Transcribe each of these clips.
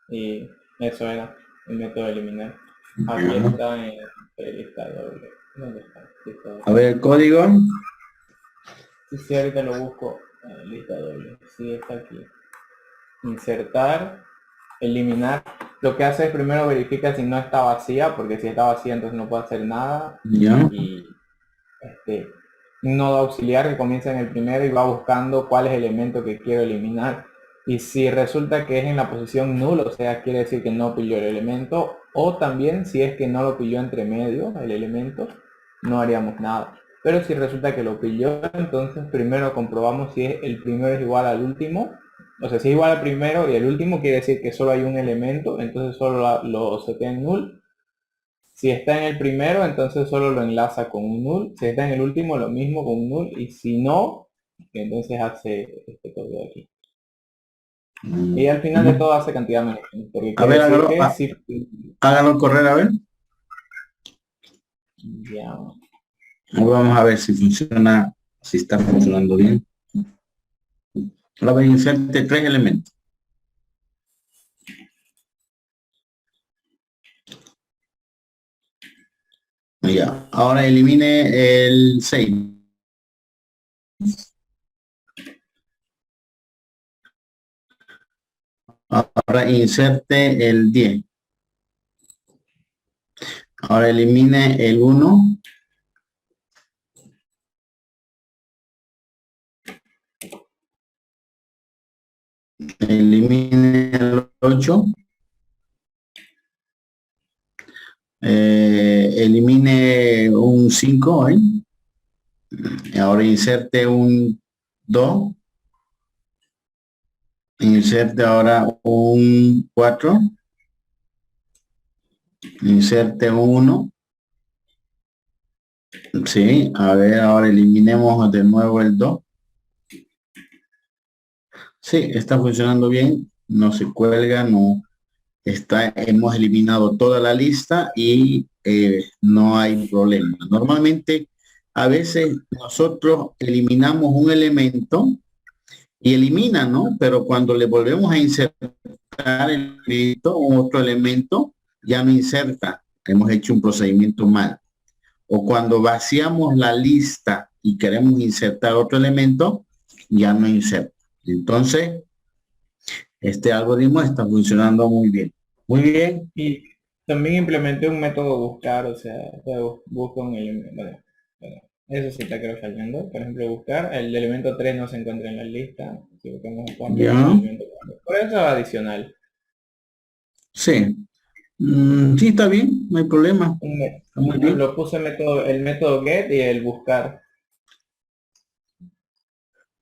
Y eso era el método de eliminar. Aquí Ya. está en el lista doble. ¿Dónde está? Lista doble. A ver el código. Sí, sí, ahorita lo busco. Lista doble. Sí, está aquí. Insertar, eliminar. Lo que hace es primero verifica si no está vacía, porque si está vacía entonces no puede hacer nada. Ya. Y este, un nodo auxiliar que comienza en el primero y va buscando cuál es el elemento que quiero eliminar. Y si resulta que es en la posición null, o sea, quiere decir que no pilló el elemento, o también si es que no lo pilló entre medio el elemento, no haríamos nada. Pero si resulta que lo pilló, entonces primero comprobamos si el primero es igual al último. O sea, si es igual al primero y el último quiere decir que solo hay un elemento, entonces solo lo setea en null. Si está en el primero, entonces solo lo enlaza con un null. Si está en el último, lo mismo con un null. Y si no, entonces hace este código de aquí. Y al final de Ujú. todo hace cantidad menos, porque A quiere ver, decir que si hágalo correr a ver. ya, Vamos a ver si funciona, si está funcionando bien. Ahora voy a inserte tres elementos. Ya. Ahora elimine el 6. Ahora inserte el 10. Ahora elimine el 1. Elimine el 8. Elimine un 5. Ahora inserte un 2. Inserte ahora un 4. Inserte un 1. Sí, a ver, ahora eliminemos de nuevo el 2. Sí, está funcionando bien, no se cuelga, no está, hemos eliminado toda la lista y no hay problema. Normalmente, a veces nosotros eliminamos un elemento y elimina, ¿no? Pero cuando le volvemos a insertar el elemento, otro elemento, ya no inserta. Hemos hecho un procedimiento mal. O cuando vaciamos la lista y queremos insertar otro elemento, ya no inserta. Entonces, este algoritmo está funcionando muy bien. Muy bien. y también implementé un método buscar, o sea, busco un elemento. Bueno, eso sí está creo fallando. Por ejemplo, buscar, el elemento 3 no se encuentra en la lista. Si buscamos un 4, busca el Ya. elemento 4. Por eso adicional. Sí. Sí, está bien, no hay problema. Está muy bien. Lo puse el método get y el buscar.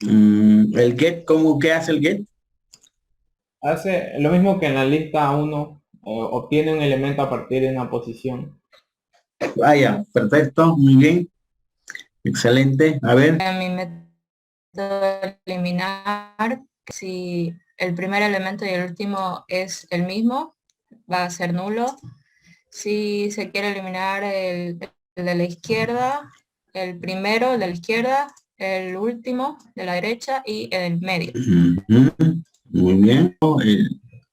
El get, ¿cómo que hace el get? Hace lo mismo que en la lista uno, obtiene un elemento a partir de una posición. Vaya, perfecto, muy bien. Excelente. A ver. Mi método de eliminar, si el primer elemento y el último es el mismo, va a ser nulo. Si se quiere eliminar el de la izquierda, el primero, el de la izquierda, el último de la derecha y el medio. Ujú. Muy bien.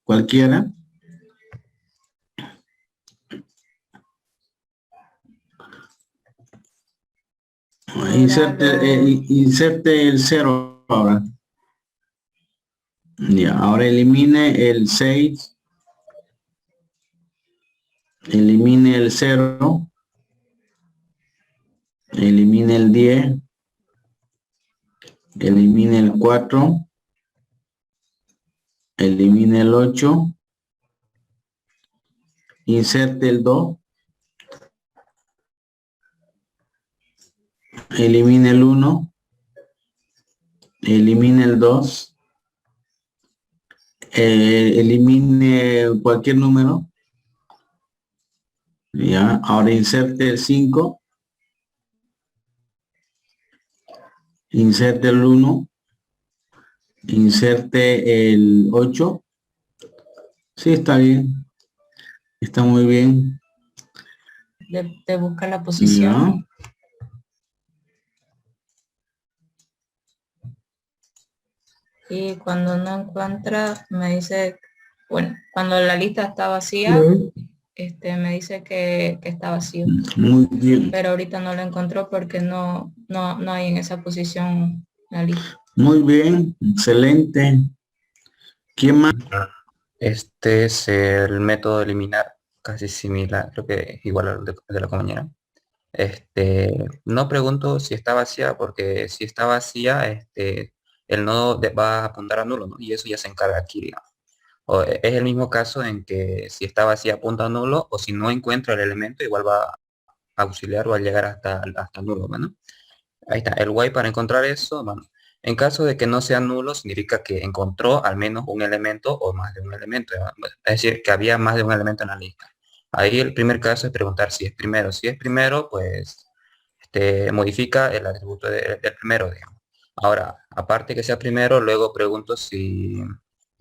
Cualquiera. Ahora Inserte el cero ahora. Ya, ahora elimine el 6. Elimine el cero. Elimine el 10. Elimine el 4. Elimine el 8. Inserte el 2. Elimine el 1. Elimine el 2. Elimine cualquier número. Ya, ahora inserte el 5. Inserte el 1. Inserte el 8. Sí, está bien. Está muy bien. de buscar la Ya. posición. Y cuando no encuentra, me dice bueno, cuando la lista está vacía, me dice que está vacío. Muy bien. Pero ahorita no lo encontró porque no hay en esa posición la lista. Muy bien, excelente. ¿Quién más? Este es el método de eliminar, casi similar, creo que igual al de la compañera. No pregunto si está vacía, porque si está vacía, el nodo va a apuntar a nulo, ¿no? Y eso ya se encarga aquí, digamos. Es el mismo caso en que si está vacía apunta a nulo, o si no encuentra el elemento, igual va a auxiliar o a llegar hasta nulo, ¿no? Ahí está, el while para encontrar eso, bueno, en caso de que no sea nulo, significa que encontró al menos un elemento o más de un elemento, ¿no? Es decir, que había más de un elemento en la lista. Ahí el primer caso es preguntar si es primero. Si es primero, pues modifica el atributo del primero, digamos. Ahora, aparte que sea primero, luego pregunto si,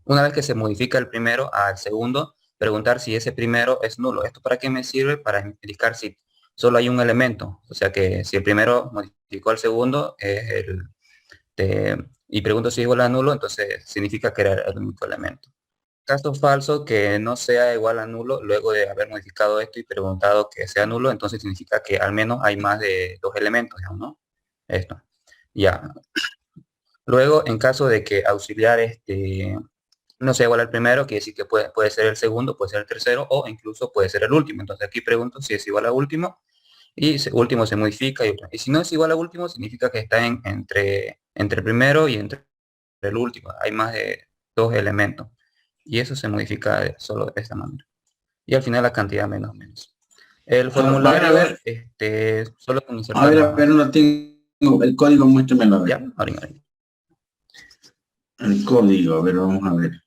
una vez que se modifica el primero al segundo, preguntar si ese primero es nulo. ¿Esto para qué me sirve? Para indicar si solo hay un elemento. O sea que si el primero modificó al segundo, y pregunto si es igual a nulo, entonces significa que era el único elemento. Caso falso que no sea igual a nulo, luego de haber modificado esto y preguntado que sea nulo, entonces significa que al menos hay más de dos elementos, digamos, ¿no? Esto. Ya. Luego, en caso de que auxiliar no sea igual al primero, quiere decir que puede ser el segundo, puede ser el tercero o incluso puede ser el último. Entonces aquí pregunto si es igual a último y último se modifica y si no es igual a último significa que está entre el primero y entre el último. Hay más de dos elementos y eso se modifica solo de esta manera. Y al final la cantidad menos. El formulario, a ver. Solo con insertar. A ver, no tengo el código, muéstramelo a ver. Ya, ahora. El código, a ver, vamos a ver.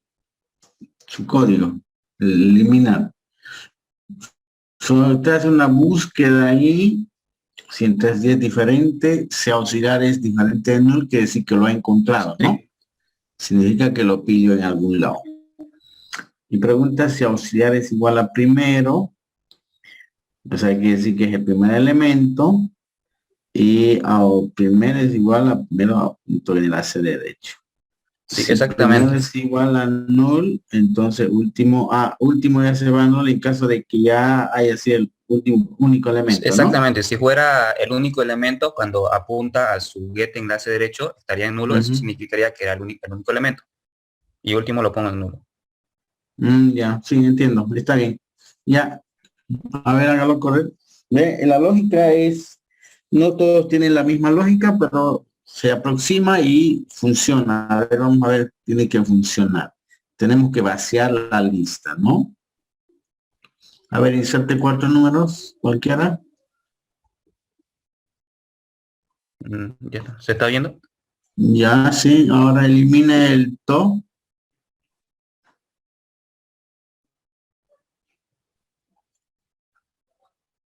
Su código, eliminar. Usted hace una búsqueda ahí, si en 3D es diferente, si auxiliar es diferente de null, quiere decir que lo ha encontrado, ¿no? Sí. Significa que lo pillo en algún lado. Y pregunta si auxiliar es igual a primero, pues hay que decir que es el primer elemento, y a primero es igual a primero punto de enlace derecho. Sí, si exactamente. Es igual a null, entonces último ya se va a null en caso de que ya haya sido el último único elemento, exactamente, ¿no? Si fuera el único elemento, cuando apunta a su get enlace derecho, estaría en nulo, eso significaría que era el único elemento. Y último lo pongo en nulo. Ya, sí, entiendo, está bien. Ya, a ver, hágalo correr. Ve, la lógica es, no todos tienen la misma lógica, pero se aproxima y funciona. A ver, vamos a ver, tiene que funcionar. Tenemos que vaciar la lista, ¿no? A ver, inserte 4 números, cualquiera. Ya está. ¿Se está viendo? Ya, sí, ahora elimine el to.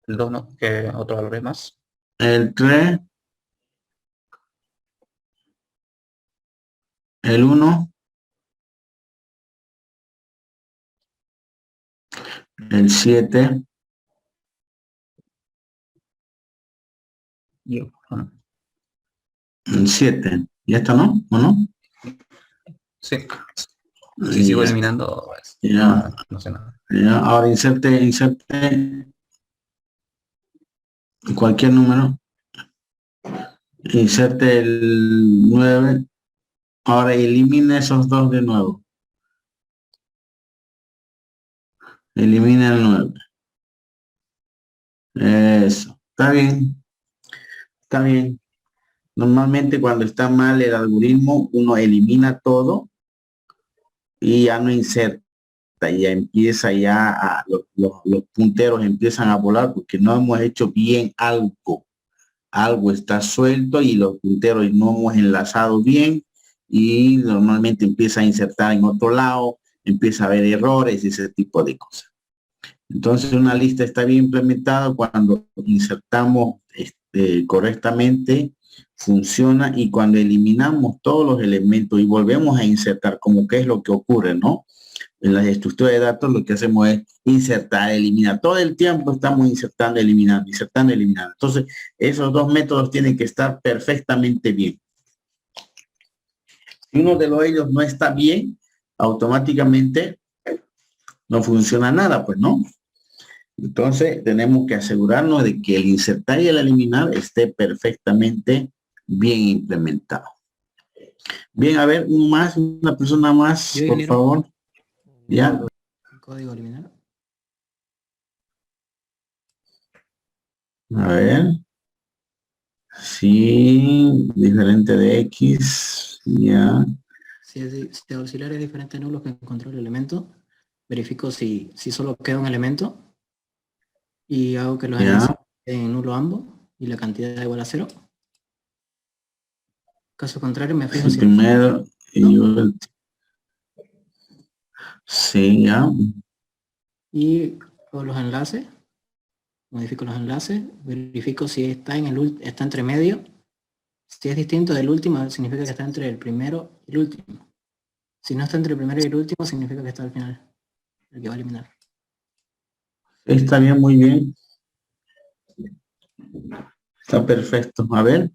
El 2 no, que otro valor más. El 3. El 1. El 7. El 7. ¿Ya está, no? ¿O no? Sí. Si sigo eliminando, pues, ya. No sé nada. Ya, ahora inserte cualquier número. Inserte el 9. Ahora elimine esos dos de nuevo. Elimina el 9. Eso. Está bien. Está bien. Normalmente cuando está mal el algoritmo, uno elimina todo y ya no inserta. Ya empieza los punteros empiezan a volar porque no hemos hecho bien algo. Algo está suelto y los punteros no hemos enlazado bien y normalmente empieza a insertar en otro lado, empieza a haber errores y ese tipo de cosas. Entonces una lista está bien implementada cuando insertamos correctamente, funciona, y cuando eliminamos todos los elementos y volvemos a insertar, como que es lo que ocurre, ¿no? En la estructura de datos lo que hacemos es insertar, eliminar. Todo el tiempo estamos insertando, eliminando, insertando, eliminando. Entonces, esos dos métodos tienen que estar perfectamente bien. Si uno de ellos no está bien, automáticamente no funciona nada, pues no. Entonces tenemos que asegurarnos de que el insertar y el eliminar esté perfectamente bien implementado. Bien, a ver, una persona más, por favor. Ya. Código eliminar. A ver. Sí, diferente de X. Ya. Si el auxiliar es diferente de nulo que encontró el elemento, verifico si solo queda un elemento y hago que los enlaces en nulo ambos y la cantidad es igual a 0. Caso contrario, me fijo si primero y último. Sí, ya. Y hago los enlaces, modifico los enlaces, verifico si está está entre medio. Si es distinto del último, significa que está entre el primero y el último. Si no está entre el primero y el último, significa que está al final, el que va a eliminar. Está bien, muy bien. Está perfecto. A ver.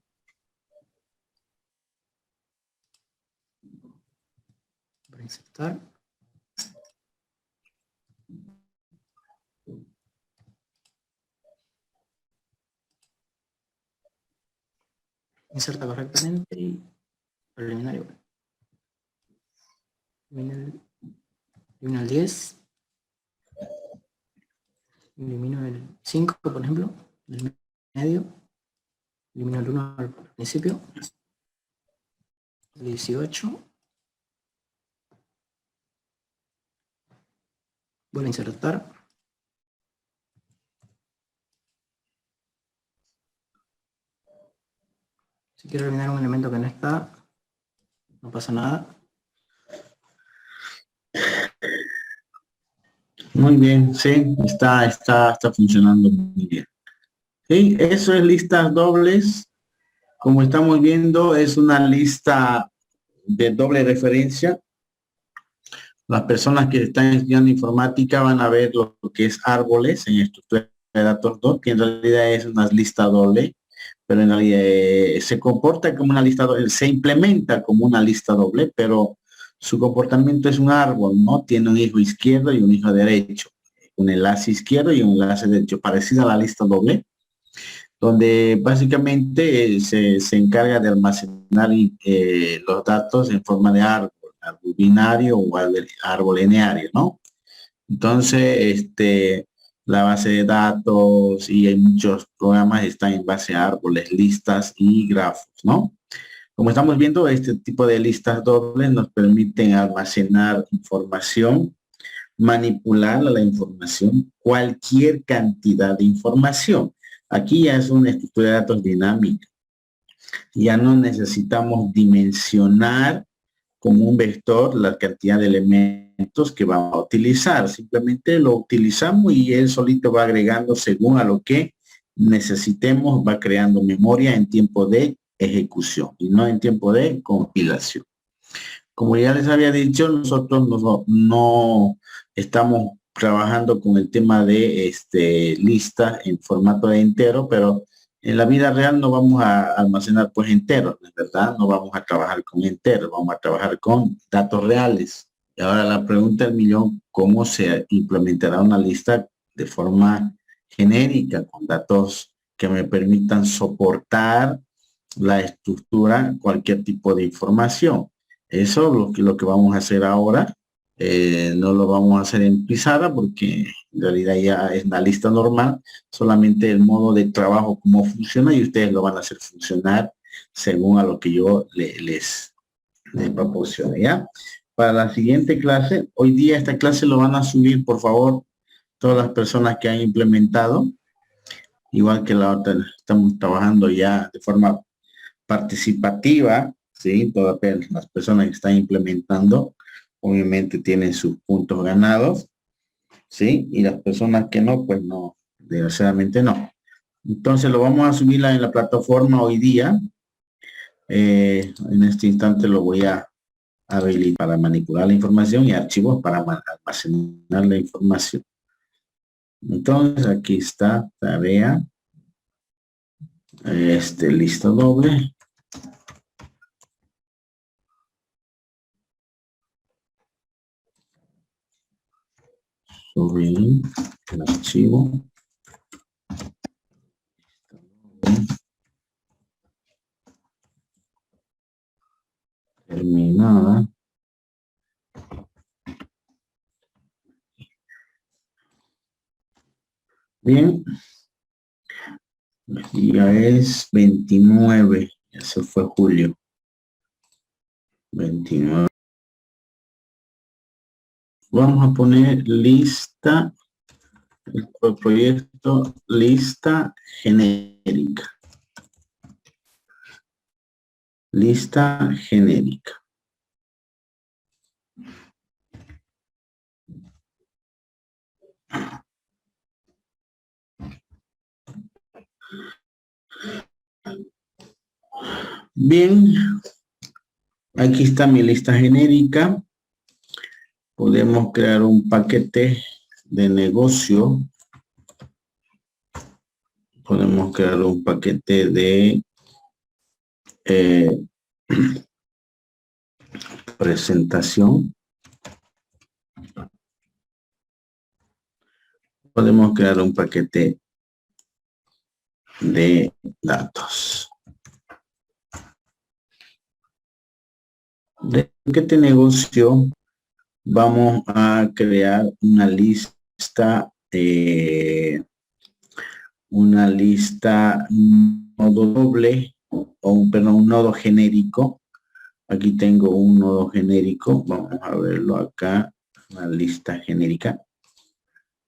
Para insertar. Inserta correctamente y eliminar igual. Elimino el 10. Elimino el 5, por ejemplo, del medio. Elimino el 1 al principio. El 18. Vuelvo a insertar. Si quiero eliminar un elemento que no está, no pasa nada. Muy bien, sí, está funcionando muy bien. Sí, eso es listas dobles. Como estamos viendo, es una lista de doble referencia. Las personas que están estudiando informática van a ver lo que es árboles en estructura de datos 2, que en realidad es una lista doble, pero en realidad se comporta como una lista doble, se implementa como una lista doble, pero su comportamiento es un árbol, ¿no? Tiene un hijo izquierdo y un hijo derecho, un enlace izquierdo y un enlace derecho, parecida a la lista doble, donde básicamente se encarga de almacenar los datos en forma de árbol binario o árbol lineario, ¿no? Entonces, la base de datos y hay muchos programas están en base a árboles, listas y grafos, ¿no? Como estamos viendo, este tipo de listas dobles nos permiten almacenar información, manipular la información, cualquier cantidad de información. Aquí ya es una estructura de datos dinámica. Ya no necesitamos dimensionar como un vector la cantidad de elementos que vamos a utilizar. Simplemente lo utilizamos y él solito va agregando según a lo que necesitemos, va creando memoria en tiempo de ejecución y no en tiempo de compilación. Como ya les había dicho, nosotros no estamos trabajando con el tema de lista en formato de entero, pero en la vida real no vamos a almacenar pues enteros, ¿verdad? No vamos a trabajar con enteros, vamos a trabajar con datos reales. Y ahora la pregunta del millón, ¿cómo se implementará una lista de forma genérica con datos que me permitan soportar la estructura, cualquier tipo de información? Eso lo que vamos a hacer ahora. No lo vamos a hacer en Pizarra porque en realidad ya es una lista normal, solamente el modo de trabajo, cómo funciona, y ustedes lo van a hacer funcionar según a lo que yo les proporcione, ¿ya? Para la siguiente clase, hoy día esta clase lo van a subir, por favor, todas las personas que han implementado, igual que la otra, estamos trabajando ya de forma participativa, ¿sí? Todas las personas que están implementando obviamente tienen sus puntos ganados, ¿sí? Y las personas que no, pues no, desgraciadamente no. Entonces lo vamos a subir en la plataforma hoy día. En este instante lo voy a habilitar para manipular la información y archivos para almacenar la información. Entonces aquí está tarea, lista doble. Bien, el archivo. Terminada. Bien. El día es 29. Ya se fue julio. 29. Vamos a poner lista, el proyecto lista genérica. Lista genérica. Bien, aquí está mi lista genérica. Podemos crear un paquete de negocio. Podemos crear un paquete de presentación. Podemos crear un paquete de datos. De paquete de negocio vamos a crear una lista nodo doble o un nodo genérico. Aquí tengo un nodo genérico. Vamos a verlo acá, una lista genérica.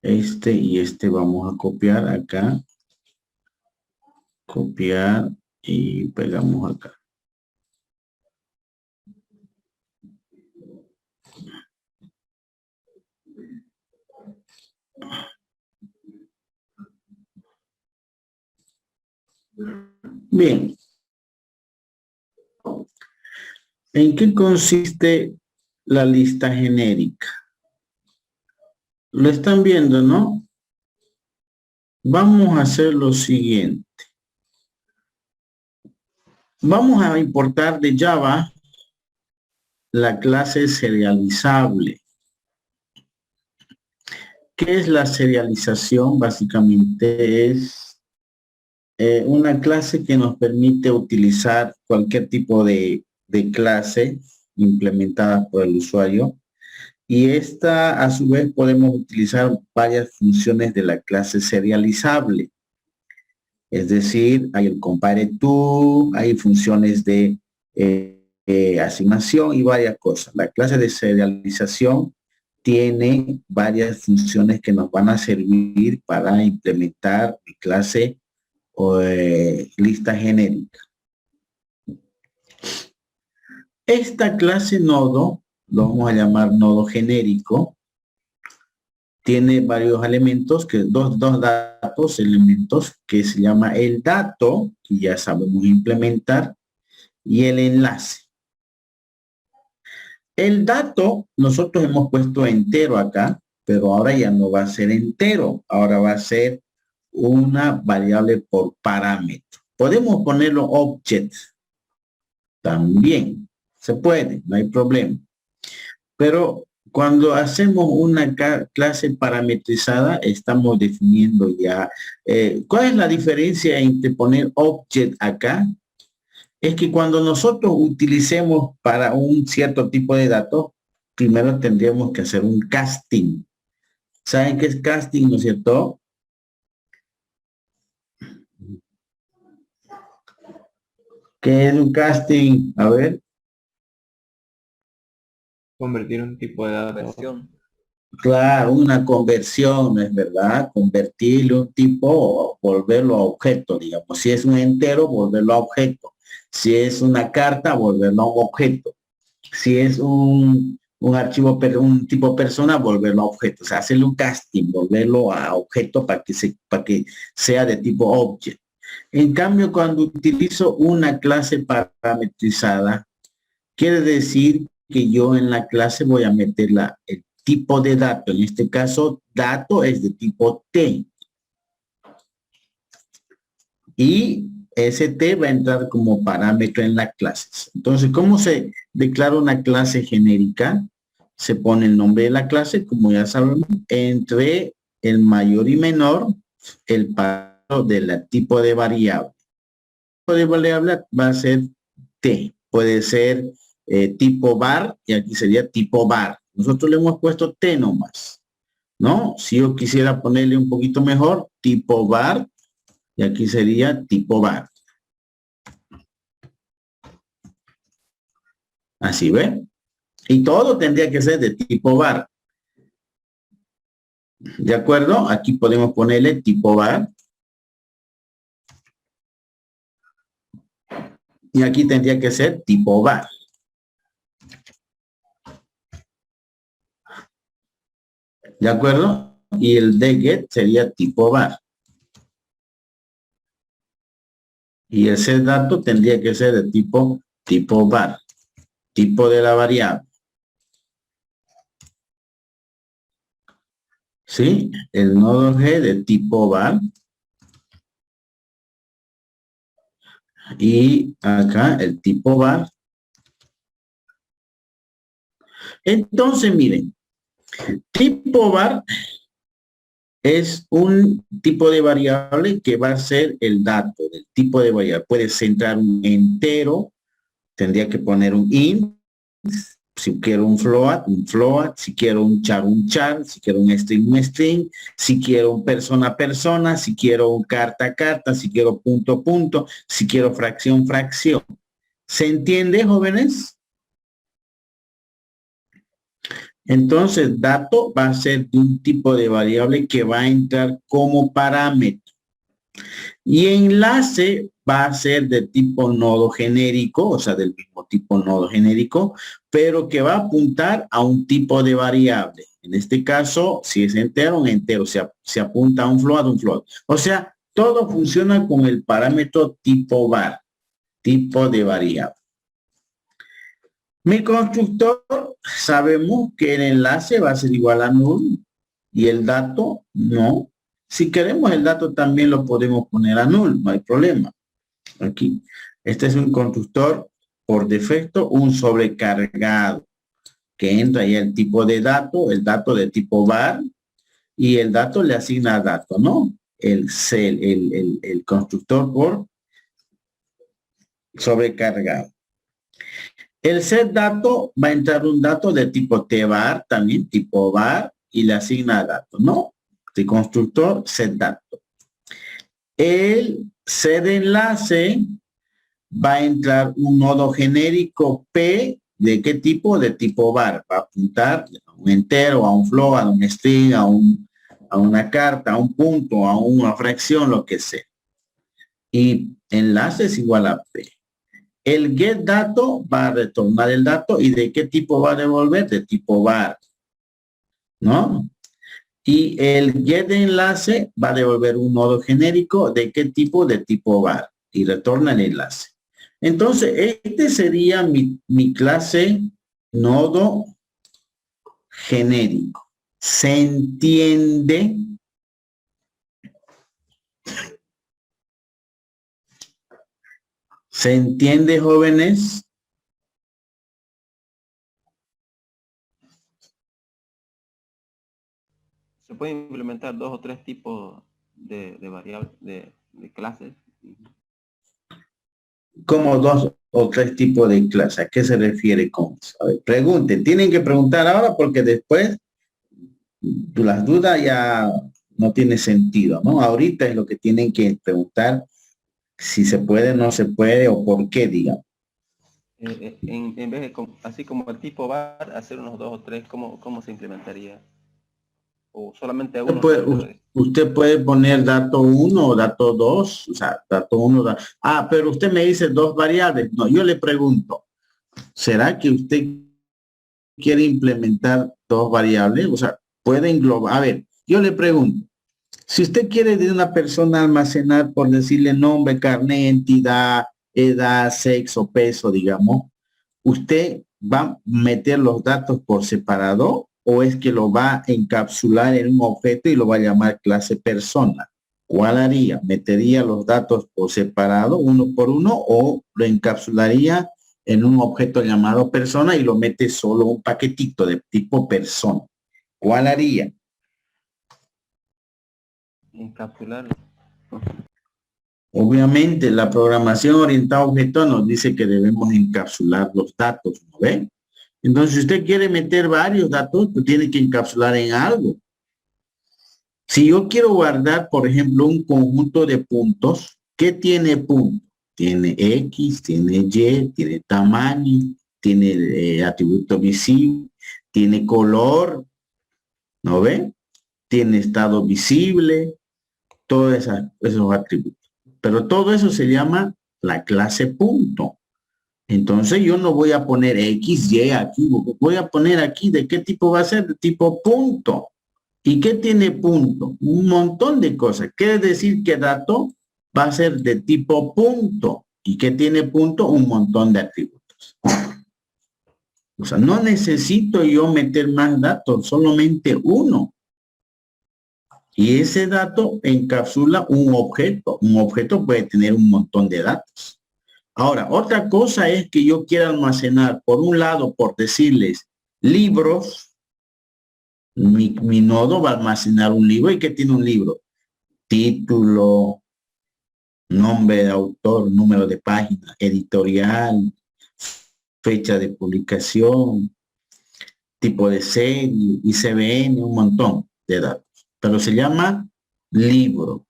Este y este vamos a copiar acá. Copiar y pegamos acá. Bien. ¿En qué consiste la lista genérica? Lo están viendo, ¿no? Vamos a hacer lo siguiente. Vamos a importar de Java la clase serializable. ¿Qué es la serialización? Básicamente es una clase que nos permite utilizar cualquier tipo de clase implementada por el usuario. Y esta, a su vez, podemos utilizar varias funciones de la clase serializable. Es decir, hay el compare to, hay funciones de asignación y varias cosas. La clase de serialización tiene varias funciones que nos van a servir para implementar mi clase o lista genérica. Esta clase nodo, lo vamos a llamar nodo genérico, tiene varios elementos, dos datos, elementos, que se llama el dato, que ya sabemos implementar, y el enlace. El dato, nosotros hemos puesto entero acá, pero ahora ya no va a ser entero, ahora va a ser una variable por parámetro. Podemos ponerlo object, también se puede, no hay problema. Pero cuando hacemos una clase parametrizada, estamos definiendo ya. ¿Cuál es la diferencia entre poner object acá? Es que cuando nosotros utilicemos para un cierto tipo de datos, primero tendríamos que hacer un casting. ¿Saben qué es casting, no es cierto? ¿Qué es un casting? A ver. Convertir un tipo de datos. Conversión. Claro, una conversión, ¿no es verdad? Convertirle un tipo, volverlo a objeto, digamos. Si es un entero, volverlo a objeto. Si es una carta, volverlo a un objeto. Si es un archivo, un tipo persona, volverlo a objeto. O sea, hacerle un casting, volverlo a objeto para que sea de tipo object. En cambio, cuando utilizo una clase parametrizada, quiere decir que yo en la clase voy a meter el tipo de dato. En este caso, dato es de tipo T. Y ese T va a entrar como parámetro en las clases. Entonces, ¿cómo se declara una clase genérica? se pone el nombre de la clase, como ya sabemos, entre el mayor y menor, el parámetro del tipo de variable. El tipo de variable va a ser T, puede ser tipo var, y aquí sería tipo var. Nosotros le hemos puesto T nomás, ¿no? Si yo quisiera ponerle un poquito mejor, tipo var, y aquí sería tipo var. Así, ¿ve? Y todo tendría que ser de tipo var. ¿De acuerdo? Aquí podemos ponerle tipo var. Y aquí tendría que ser tipo var. ¿De acuerdo? Y el de get sería tipo var. Y el set dato tendría que ser de tipo var. Tipo de la variable. ¿Sí? El nodo G de tipo var. Y acá el tipo var. Entonces, miren. Tipo var es un tipo de variable que va a ser el dato del tipo de variable. Puede centrar un entero. Tendría que poner un int. Si quiero un float, si quiero un char, si quiero un string, si quiero un persona, si quiero un carta, si quiero punto, si quiero fracción. ¿Se entiende, jóvenes? Entonces, dato va a ser de un tipo de variable que va a entrar como parámetro. Y enlace va a ser de tipo nodo genérico, o sea, del mismo tipo nodo genérico, pero que va a apuntar a un tipo de variable. En este caso, si es entero, un entero, se apunta a un float. O sea, todo funciona con el parámetro tipo var, tipo de variable. Mi constructor, sabemos que el enlace va a ser igual a null y el dato no. Si queremos el dato también lo podemos poner a null, no hay problema. Aquí, este es un constructor por defecto, un sobrecargado, que entra ahí el tipo de dato, el dato de tipo var, y el dato le asigna dato, ¿no? El constructor por sobrecargado. El set dato va a entrar un dato de tipo tvar, también tipo var, y le asigna dato, ¿no? De constructor set dato. El set enlace va a entrar un nodo genérico P, ¿de qué tipo? De tipo var. Va a apuntar a un entero, a un float, a un string, a una carta, a un punto, a una fracción, lo que sea. Y enlace es igual a P. El get dato va a retornar el dato y de qué tipo va a devolver, de tipo var, ¿no? Y el get de enlace va a devolver un nodo genérico de qué tipo, de tipo var, y retorna el enlace. Entonces, este sería mi clase nodo genérico. ¿Se entiende? ¿Se entiende, jóvenes? Se pueden implementar 2 o 3 tipos de variables, de clases. Como 2 o 3 tipos de clases. ¿A qué se refiere con eso? A ver, pregunten. Tienen que preguntar ahora porque después las dudas ya no tiene sentido, ¿no? Ahorita es lo que tienen que preguntar, si se puede, no se puede o por qué, digamos. En vez de, así como el tipo var, hacer unos 2 o 3, ¿cómo se implementaría? O solamente uno. Usted puede poner dato 1 o dato 2, o sea, dato 1. Pero usted me dice 2 variables. No, yo le pregunto, ¿será que usted quiere implementar 2 variables? O sea, puede englobar. A ver, yo le pregunto, si usted quiere de una persona almacenar, por decirle nombre, carnet, entidad, edad, sexo, peso, digamos, ¿usted va a meter los datos por separado o es que lo va a encapsular en un objeto y lo va a llamar clase persona? ¿Cuál haría? ¿Metería los datos por separado, uno por uno, o lo encapsularía en un objeto llamado persona y lo mete solo un paquetito de tipo persona. ¿Cuál haría? Encapsularlo. Obviamente, la programación orientada a objetos nos dice que debemos encapsular los datos, ¿no ve? Entonces, si usted quiere meter varios datos, pues tiene que encapsular en algo. Si yo quiero guardar, por ejemplo, un conjunto de puntos, ¿qué tiene punto? Tiene X, tiene Y, tiene tamaño, tiene atributo visible, tiene color, ¿no ve? Tiene estado visible, todos esos atributos. Pero todo eso se llama la clase punto. Entonces yo no voy a poner X, Y aquí, voy a poner aquí de qué tipo va a ser, de tipo punto. ¿Y qué tiene punto? Un montón de cosas. Quiere decir que dato va a ser de tipo punto. ¿Y qué tiene punto? Un montón de atributos. O sea, no necesito yo meter más datos, solamente uno. Y ese dato encapsula un objeto. Un objeto puede tener un montón de datos. Ahora, otra cosa es que yo quiera almacenar, por un lado, por decirles, libros. Mi nodo va a almacenar un libro. ¿Y qué tiene un libro? Título, nombre de autor, número de página, editorial, fecha de publicación, tipo de serie, ISBN, un montón de datos. Pero se llama libro.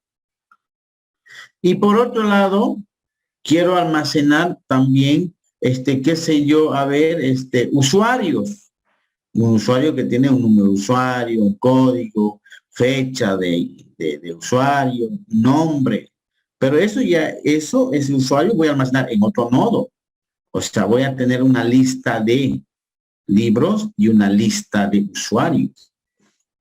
Y por otro lado, quiero almacenar también, qué sé yo, a ver, usuarios. Un usuario que tiene un número de usuario, un código, fecha de usuario, nombre. Pero ese usuario voy a almacenar en otro nodo. O sea, voy a tener una lista de libros y una lista de usuarios.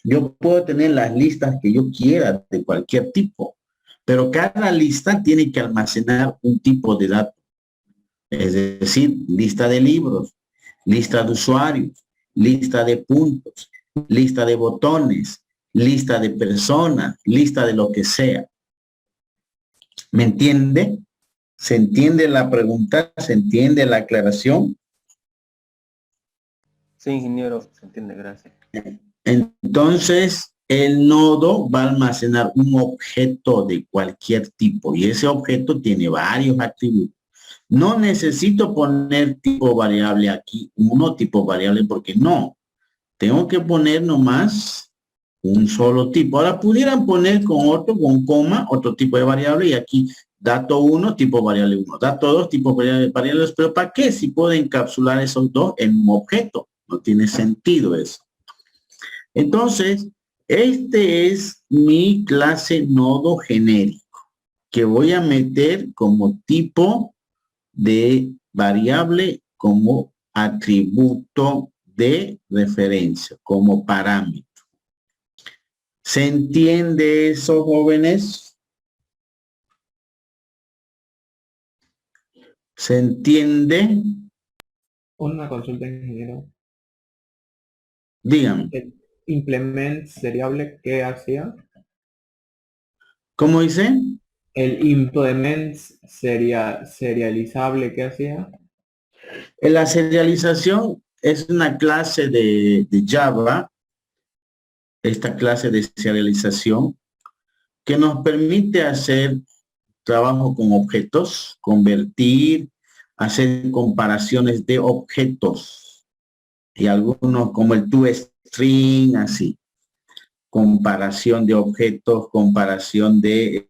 Yo puedo tener las listas que yo quiera de cualquier tipo, pero cada lista tiene que almacenar un tipo de datos. Es decir, lista de libros, lista de usuarios, lista de puntos, lista de botones, lista de personas, lista de lo que sea. ¿Me entiende? ¿Se entiende la pregunta? ¿Se entiende la aclaración? Sí, ingeniero, se entiende, gracias. Entonces, el nodo va a almacenar un objeto de cualquier tipo y ese objeto tiene varios atributos. No necesito poner tipo variable aquí, uno tipo variable, porque no. Tengo que poner nomás un solo tipo. Ahora pudieran poner con coma, otro tipo de variable y aquí dato 1, tipo variable 1, dato 2, tipo variables, pero ¿para qué si puedo encapsular esos dos en un objeto? No tiene sentido eso. Entonces, este es mi clase nodo genérico que voy a meter como tipo de variable, como atributo de referencia, como parámetro. ¿Se entiende eso, jóvenes? ¿Se entiende? Una consulta, ingeniero. Díganme. El implement seriable, ¿qué hacía? ¿Cómo dice? El implement serializable, ¿qué hacía? La serialización es una clase de Java, esta clase de serialización, que nos permite hacer trabajo con objetos, convertir, hacer comparaciones de objetos y algunos como el toString, así, comparación de objetos, comparación de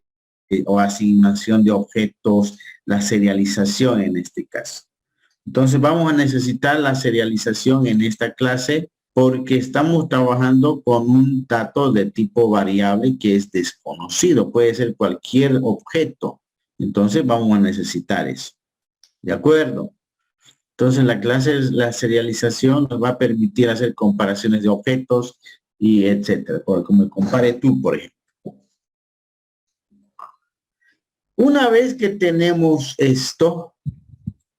o asignación de objetos, la serialización en este caso. Entonces vamos a necesitar la serialización en esta clase porque estamos trabajando con un dato de tipo variable que es desconocido. Puede ser cualquier objeto. Entonces vamos a necesitar eso. ¿De acuerdo? Entonces la serialización nos va a permitir hacer comparaciones de objetos y etcétera. Como compare tú, por ejemplo. Una vez que tenemos esto,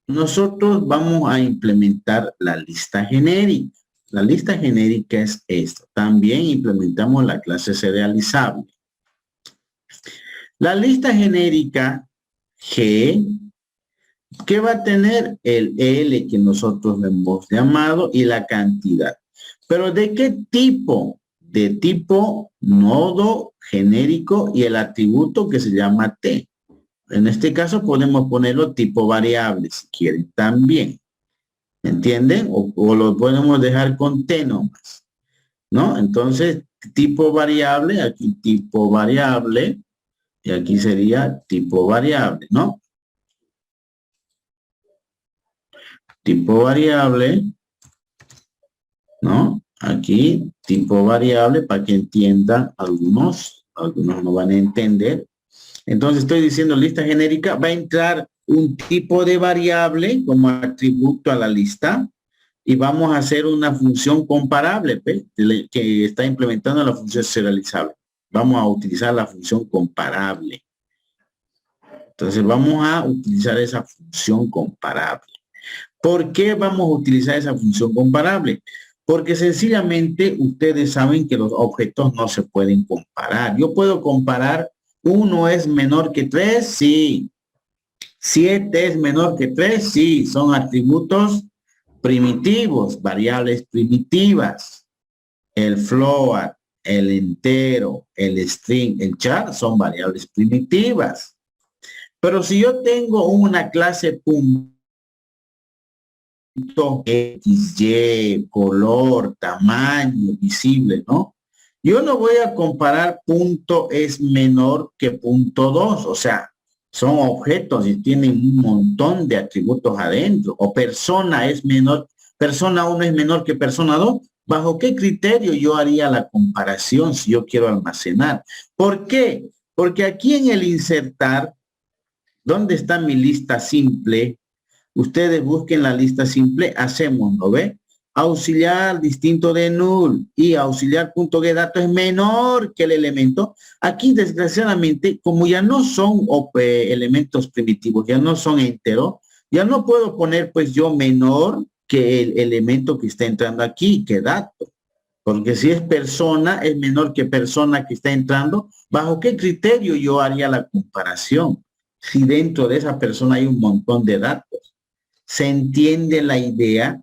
nosotros vamos a implementar la lista genérica. La lista genérica es esto. También implementamos la clase serializable. La lista genérica G ¿Qué va a tener? El L que nosotros le hemos llamado y la cantidad. ¿Pero de qué tipo? De tipo nodo genérico y el atributo que se llama T. En este caso podemos ponerlo tipo variable si quieren también. ¿Me entienden? O lo podemos dejar con T nomás, ¿no? Entonces, tipo variable, aquí tipo variable, y aquí sería tipo variable, ¿no? Tipo variable, ¿no? Aquí tipo variable para que entiendan algunos no van a entender. Entonces estoy diciendo lista genérica, va a entrar un tipo de variable como atributo a la lista y vamos a hacer una función comparable que está implementando la función serializable. Vamos a utilizar la función comparable. Entonces vamos a utilizar esa función comparable. ¿Por qué vamos a utilizar esa función comparable? Porque sencillamente ustedes saben que los objetos no se pueden comparar. Yo puedo comparar 1 es menor que 3, sí. 7 es menor que 3, sí. Son atributos primitivos, variables primitivas. El float, el entero, el string, el char son variables primitivas. Pero si yo tengo una clase punto, X, Y, color, tamaño, visible, ¿no? Yo no voy a comparar punto es menor que punto 2, o sea, son objetos y tienen un montón de atributos adentro. O persona es menor, persona 1 es menor que persona 2. ¿Bajo qué criterio yo haría la comparación si yo quiero almacenar? ¿Por qué? Porque aquí en el insertar, ¿dónde está mi lista simple? Ustedes busquen la lista simple, hacemos, ¿no ve? Auxiliar distinto de null y auxiliar.getDato es menor que el elemento. Aquí, desgraciadamente, como ya no son elementos primitivos, ya no son enteros, ya no puedo poner, pues, yo menor que el elemento que está entrando aquí, que dato. Porque si es persona, es menor que persona que está entrando. ¿Bajo qué criterio yo haría la comparación? Si dentro de esa persona hay un montón de datos. ¿Se entiende la idea?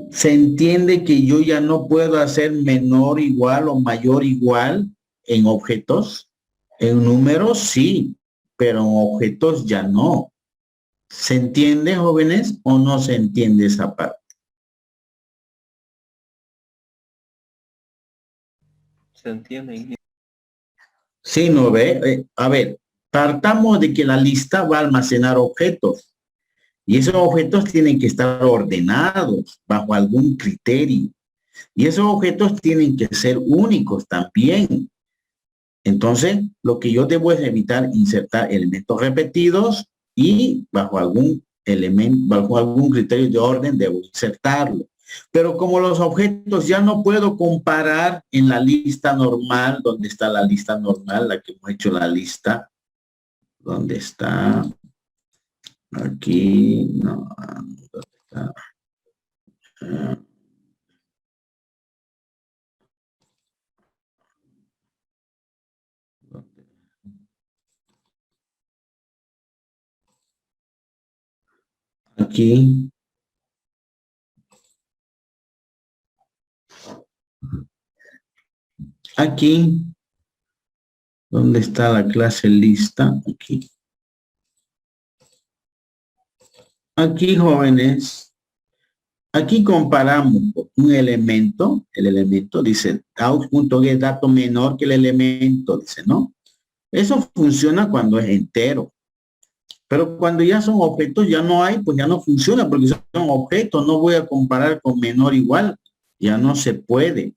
¿Se entiende que yo ya no puedo hacer menor igual o mayor igual en objetos? En números sí, pero en objetos ya no. ¿Se entiende, jóvenes, o no se entiende esa parte? Se entiende. Sí, ¿no ve? A ver, partamos de que la lista va a almacenar objetos. Y esos objetos tienen que estar ordenados bajo algún criterio. Y esos objetos tienen que ser únicos también. Entonces, lo que yo debo es evitar insertar elementos repetidos y bajo algún elemento, bajo algún criterio de orden debo insertarlo. Pero como los objetos ya no puedo comparar en la lista normal, donde está la lista normal, la que hemos hecho la lista, ¿dónde está? Aquí, no, ¿dónde está? Aquí. Aquí. ¿Dónde está la clase lista? Aquí. Aquí, jóvenes. Aquí comparamos un elemento. El elemento dice out.getDato menor que el elemento, dice, ¿no? Eso funciona cuando es entero. Pero cuando ya son objetos, ya no hay, pues ya no funciona porque son objetos. No voy a comparar con menor igual. Ya no se puede.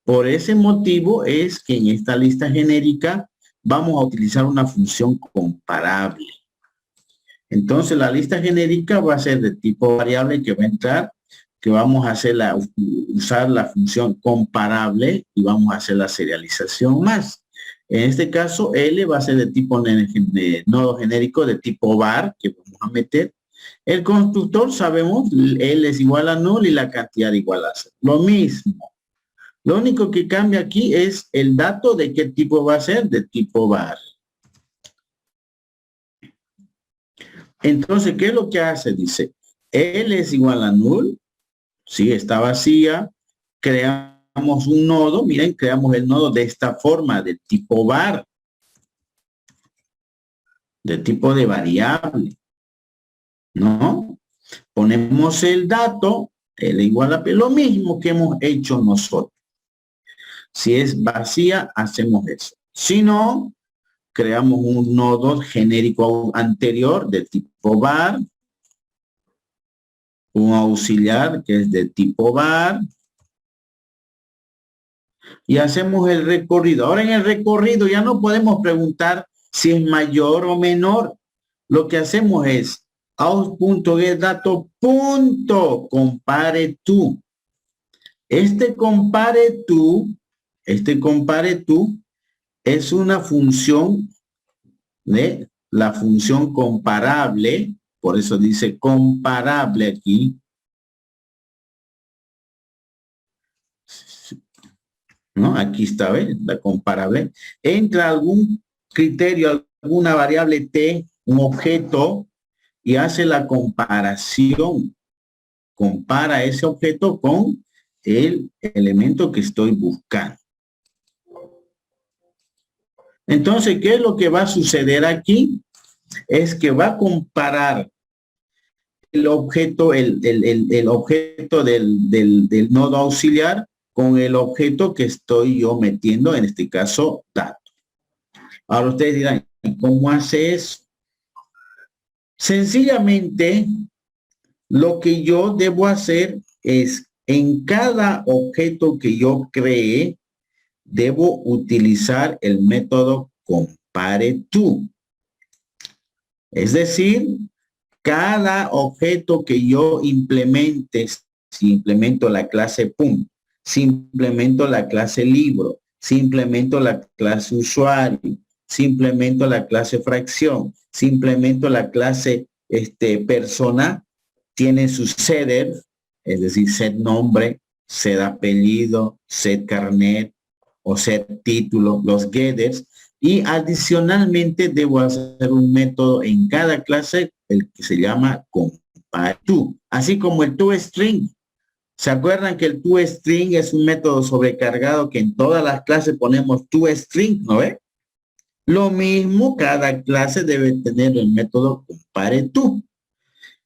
Por ese motivo es que en esta lista genérica vamos a utilizar una función comparable. Entonces la lista genérica va a ser de tipo variable que va a entrar, que vamos a hacer usar la función comparable y vamos a hacer la serialización más. En este caso, L va a ser de tipo nodo genérico de tipo var, que vamos a meter. El constructor, sabemos, L es igual a null y la cantidad igual a 0. Lo mismo. Lo único que cambia aquí es el dato de qué tipo va a ser, de tipo var. Entonces, ¿qué es lo que hace? Dice, L es igual a null. Sí, está vacía. Creamos un nodo. Miren, creamos el nodo de esta forma, de tipo var, de tipo de variable, ¿no? Ponemos el dato, L igual a P, lo mismo que hemos hecho nosotros. Si es vacía, hacemos eso. Si no, creamos un nodo genérico anterior de tipo var, un auxiliar que es de tipo var, y hacemos el recorrido. Ahora en el recorrido ya no podemos preguntar si es mayor o menor. Lo que hacemos es out.getDato punto compare to. Este compare to es una función de la función comparable, por eso dice comparable aquí, ¿no? Aquí está, ¿ves? La comparable. Entra algún criterio, alguna variable t, un objeto, y hace la comparación. Compara ese objeto con el elemento que estoy buscando. Entonces, ¿qué es lo que va a suceder aquí? Es que va a comparar el objeto, el objeto del nodo auxiliar con el objeto que estoy yo metiendo, en este caso, dato. Ahora ustedes dirán, ¿cómo hace eso? Sencillamente, lo que yo debo hacer es, en cada objeto que yo cree, debo utilizar el método compareTo. Es decir, cada objeto que yo implemente, si implemento la clase PUM, si implemento la clase libro, si implemento la clase usuario, si implemento la clase fracción, si implemento la clase persona, tiene su setter, es decir, set nombre, set apellido, set carnet o set título, los getters, y adicionalmente debo hacer un método en cada clase, el que se llama compareTo, así como el toString. ¿Se acuerdan que el toString es un método sobrecargado que en todas las clases ponemos toString, ¿no ve? Lo mismo, cada clase debe tener el método compareTo.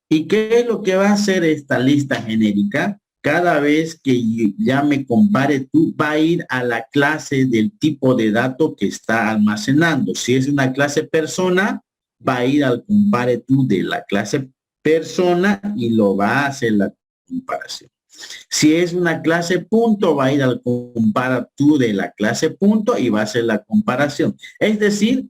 ¿Y qué es lo que va a hacer esta lista genérica? Cada vez que llame compareTo, va a ir a la clase del tipo de dato que está almacenando. Si es una clase persona, va a ir al compareTo de la clase persona y lo va a hacer la comparación. Si es una clase punto, va a ir al compareTo de la clase punto y va a hacer la comparación. Es decir,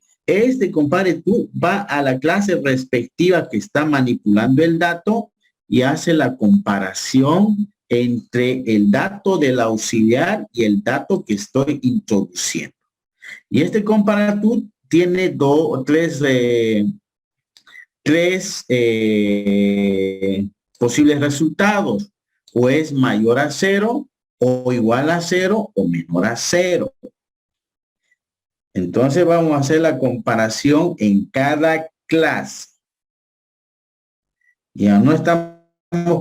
compareTo va a la clase respectiva que está manipulando el dato y hace la comparación entre el dato del auxiliar y el dato que estoy introduciendo. Y este compareTo tiene tres posibles resultados. O es mayor a 0, o igual a 0, o menor a 0. Entonces vamos a hacer la comparación en cada clase. Ya no estamos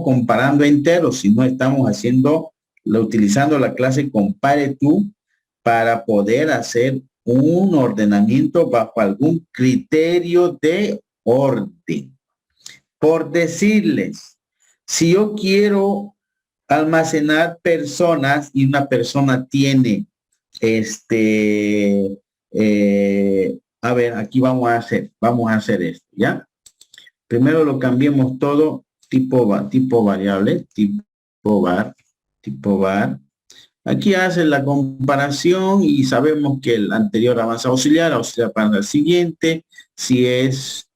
comparando enteros, sino estamos utilizando la clase compareTo para poder hacer un ordenamiento bajo algún criterio de orden. Por decirles, si yo quiero almacenar personas y una persona tiene a ver, aquí vamos a hacer esto, ¿ya? Primero lo cambiemos todo tipo variable, tipo var. Aquí hace la comparación y sabemos que el anterior avanza auxiliar para el siguiente. Si es,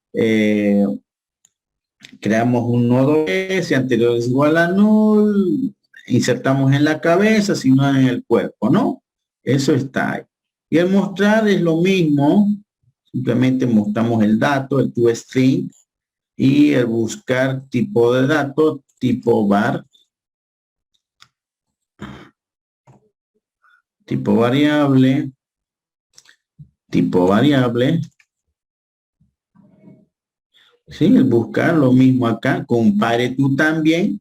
creamos un nodo si anterior es igual a null, insertamos en la cabeza, si no en el cuerpo, ¿no? Eso está ahí. Y el mostrar es lo mismo, simplemente mostramos el dato, el toString, y el buscar tipo de dato, tipo var, tipo variable, Sí, el buscar lo mismo acá. Compare tú también.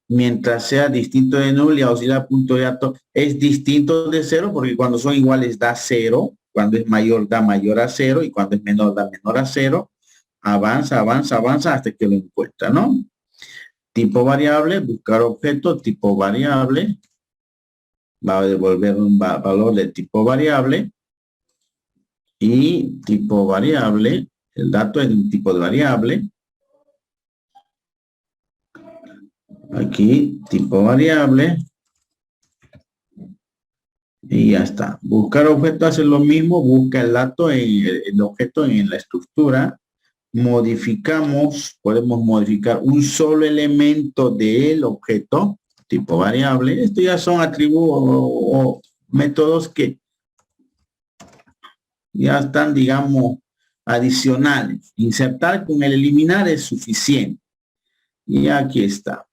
Mientras sea distinto de null y auxiliar punto de dato es distinto de cero, porque cuando son iguales da cero, cuando es mayor da mayor a cero y cuando es menor da menor a cero. Avanza, avanza, avanza hasta que lo encuentra, ¿no? Tipo variable, buscar objeto, tipo variable, va a devolver un valor de tipo variable y tipo variable, el dato es de un tipo de variable. Aquí, tipo variable. Y ya está. Buscar objeto hace lo mismo, busca el dato en el objeto en la estructura. Modificamos, podemos modificar un solo elemento del objeto, tipo variable. Esto ya son atributos o métodos que ya están, digamos, adicionales. Insertar con el eliminar es suficiente. Y aquí está.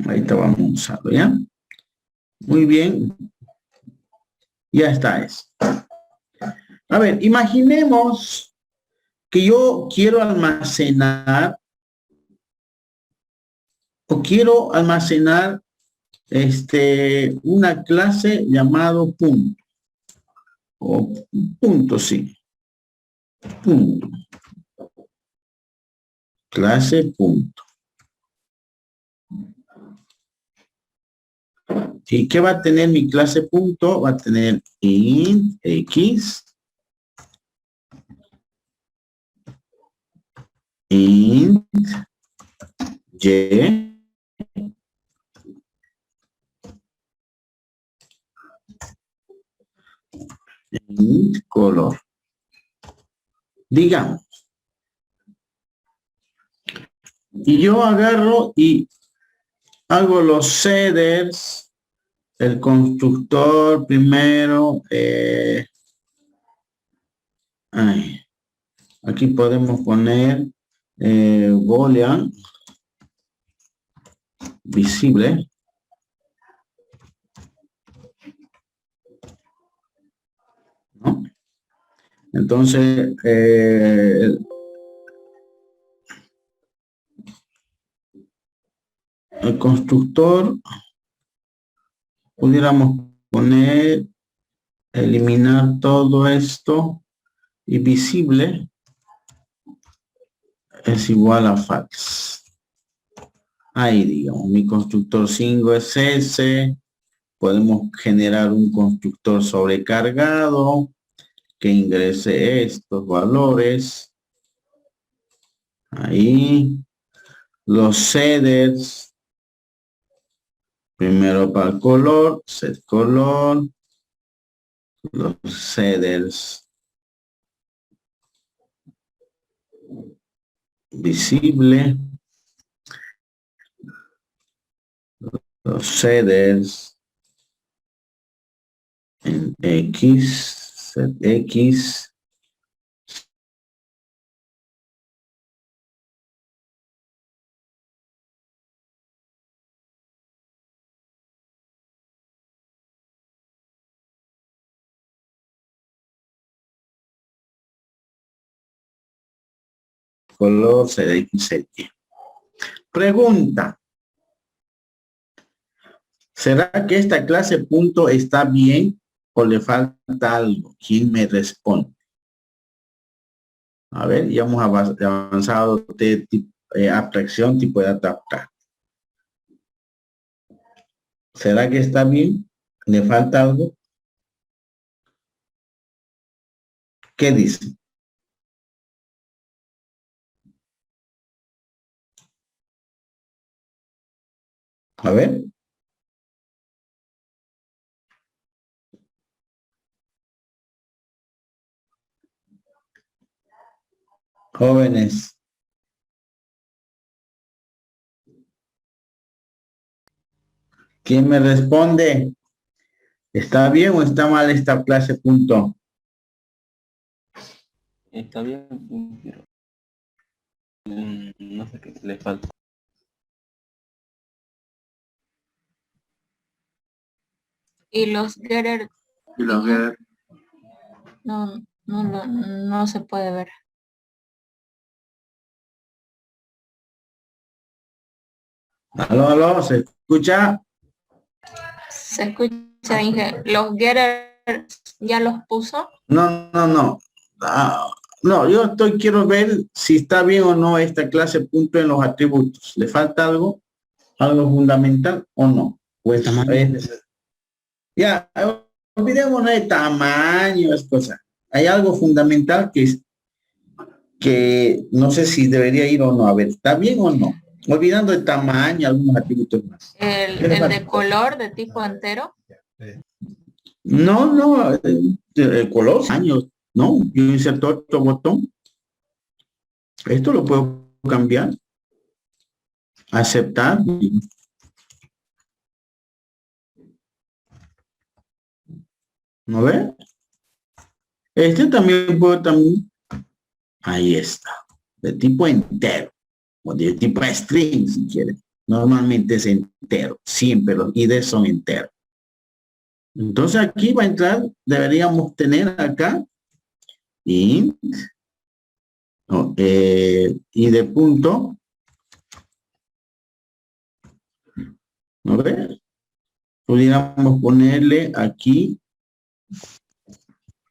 Ahorita vamos a usarlo, ¿ya? Muy bien. Ya está eso. A ver, imaginemos que yo quiero almacenar o quiero almacenar una clase llamado punto o punto, sí, punto, clase punto. ¿Y qué va a tener mi clase punto? Va a tener int x, int y, int color. Digamos. Y yo agarro y hago los headers, el constructor primero. Aquí podemos poner boolean visible. ¿No? Entonces, el constructor pudiéramos poner, eliminar todo esto y visible es igual a false. Ahí digamos, mi constructor 5 es ese. Podemos generar un constructor sobrecargado que ingrese estos valores. Ahí. Los shaders. Primero para el color, set color. Los shaders visible. Los shaders en X, set X. Color set X, set Y. Pregunta. ¿Será que esta clase punto está bien o le falta algo? ¿Quién me responde? A ver, ya hemos avanzado de abstracción, tipo de data abstracta. ¿Será que está bien? ¿Le falta algo? ¿Qué dice? A ver. Jóvenes. ¿Quién me responde? ¿Está bien o está mal esta clase punto? Está bien, pero no sé qué le falta. Y los getter Y los getter. no no se puede ver. Aló, ¿se escucha? Se escucha, Inge. ¿Los getters ya los puso? No. No, quiero ver si está bien o no esta clase punto en los atributos. ¿Le falta algo? ¿Algo fundamental o no? Pues ya, olvidémonos de tamaño, es cosa. Hay algo fundamental que no sé si debería ir o no. A ver, ¿está bien o no? Olvidando el tamaño, algunos atributos más. El de color de tipo entero. No, el color, años, no, yo inserto otro botón. Esto lo puedo cambiar. Aceptar. ¿No ve? Este también puedo Ahí está. De tipo entero. O de tipo string, si quiere. Normalmente es entero. Siempre los IDs son enteros. Entonces aquí va a entrar, deberíamos tener acá int y de punto, ¿no ve? Pudiéramos ponerle aquí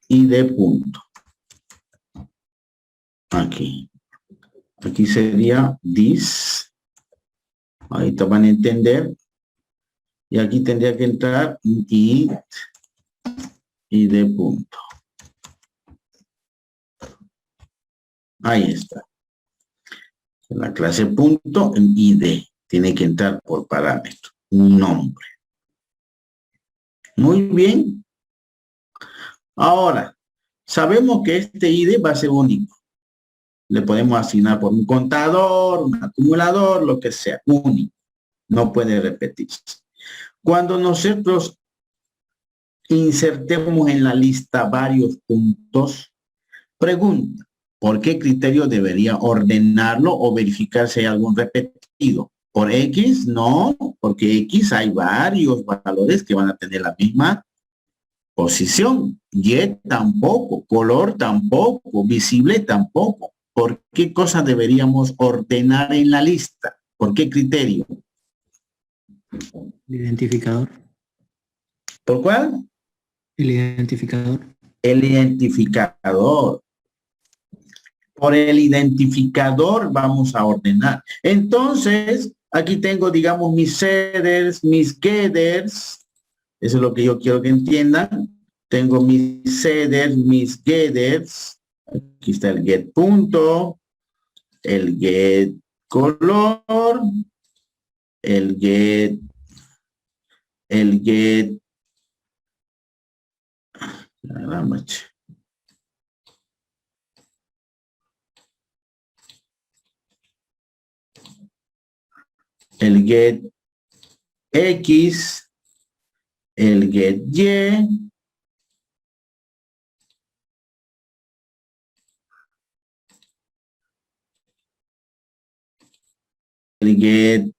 y de punto. Aquí sería this. Ahorita van a entender. Y aquí tendría que entrar int y de punto. Ahí está. La clase punto en id tiene que entrar por parámetro, un nombre. Muy bien. Ahora, sabemos que este id va a ser único. Le podemos asignar por un contador, un acumulador, lo que sea, único. No puede repetirse. Cuando nosotros insertemos en la lista varios puntos, pregunta, ¿por qué criterio debería ordenarlo o verificar si hay algún repetido? ¿Por X? No, porque X hay varios valores que van a tener la misma posición. Y tampoco, color tampoco, visible tampoco. ¿Por qué cosa deberíamos ordenar en la lista? ¿Por qué criterio? El identificador. ¿Por cuál? El identificador. El identificador. Por el identificador vamos a ordenar. Entonces, aquí tengo, digamos, mis headers, mis getters. Eso es lo que yo quiero que entiendan. Tengo mis headers, mis getters. Aquí está el get punto, el get color, el get el get X, el get Y, el get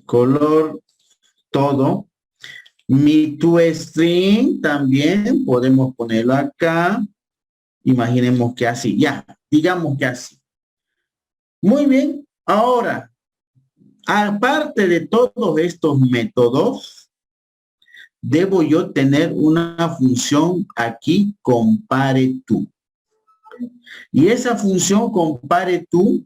color, todo. Mi toString también podemos ponerlo acá. Imaginemos que así, ya, digamos que así. Muy bien, ahora, aparte de todos estos métodos, debo yo tener una función aquí, compare to. Y esa función compare to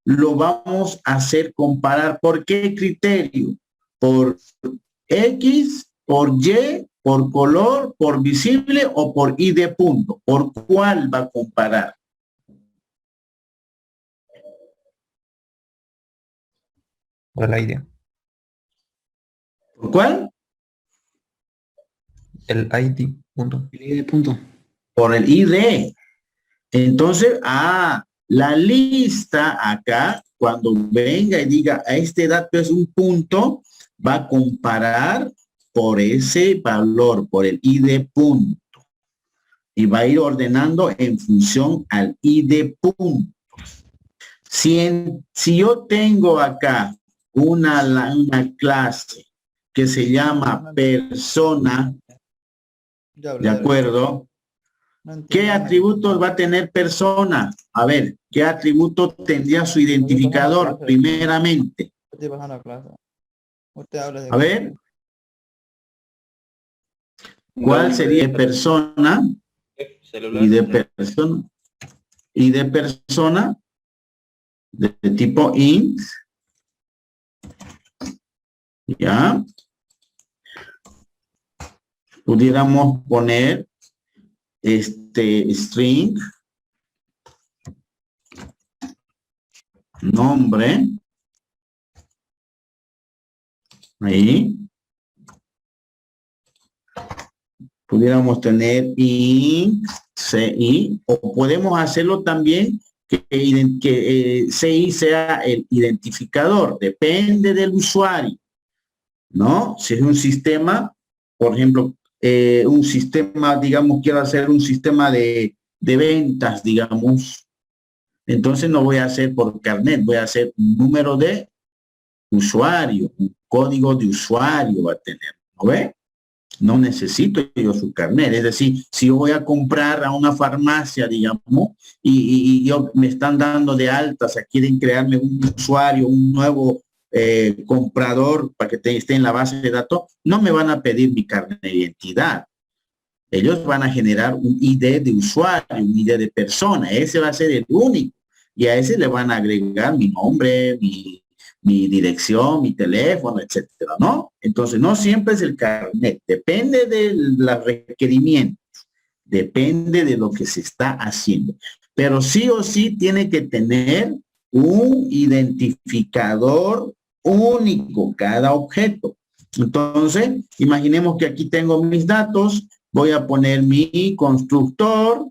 lo vamos a hacer comparar. ¿Por qué criterio? Por X, por Y, por color, por visible o por ID punto. ¿Por cuál va a comparar? Por el ID. ¿Por cuál? El ID, punto. El ID punto. Por el ID. Entonces, la lista acá, cuando venga y diga, este dato es un punto, va a comparar por ese valor, por el ID punto. Y va a ir ordenando en función al ID punto. Si yo tengo acá una clase que se llama persona, ¿de acuerdo? ¿Qué atributos va a tener persona? A ver, ¿qué atributo tendría su identificador primeramente? Estoy bajando a clase. Usted habla de... A ver, ¿cuál sería de persona? Celular. Y de persona. Y de persona de tipo int. Ya. Pudiéramos poner string, nombre, ahí. Pudiéramos tener int, CI, o podemos hacerlo también que CI sea el identificador, depende del usuario, ¿no? Si es un sistema, por ejemplo, un sistema, digamos, quiero hacer un sistema de ventas, digamos, entonces no voy a hacer por carnet, voy a hacer un número de usuario, un código de usuario va a tener, ¿no ve? No necesito yo su carnet, es decir, si yo voy a comprar a una farmacia, digamos, y yo me están dando de alta, o sea, quieren crearme un usuario, un nuevo comprador para que esté en la base de datos, no me van a pedir mi carnet de identidad. Ellos van a generar un ID de usuario, un ID de persona, ese va a ser el único, y a ese le van a agregar mi nombre, mi dirección, mi teléfono, etcétera, ¿no? Entonces, no siempre es el carnet, depende de los requerimientos, depende de lo que se está haciendo, pero sí o sí tiene que tener un identificador único cada objeto. Entonces, imaginemos que aquí tengo mis datos, voy a poner mi constructor,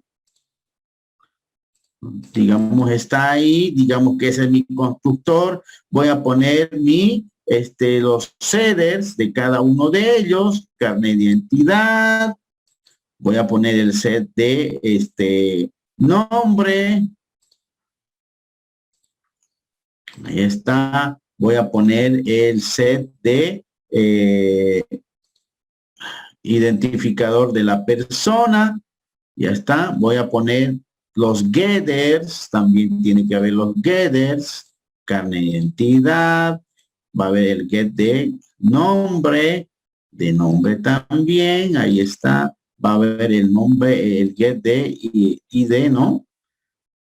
digamos está ahí, digamos que ese es mi constructor, voy a poner los headers de cada uno de ellos, carnet de identidad, voy a poner el set de nombre, ahí está, voy a poner el set de identificador de la persona, ya está, voy a poner los getters, también tiene que haber los getters, carnet de identidad, va a haber el get de nombre también, ahí está, va a haber el nombre, el get de ID, ¿no?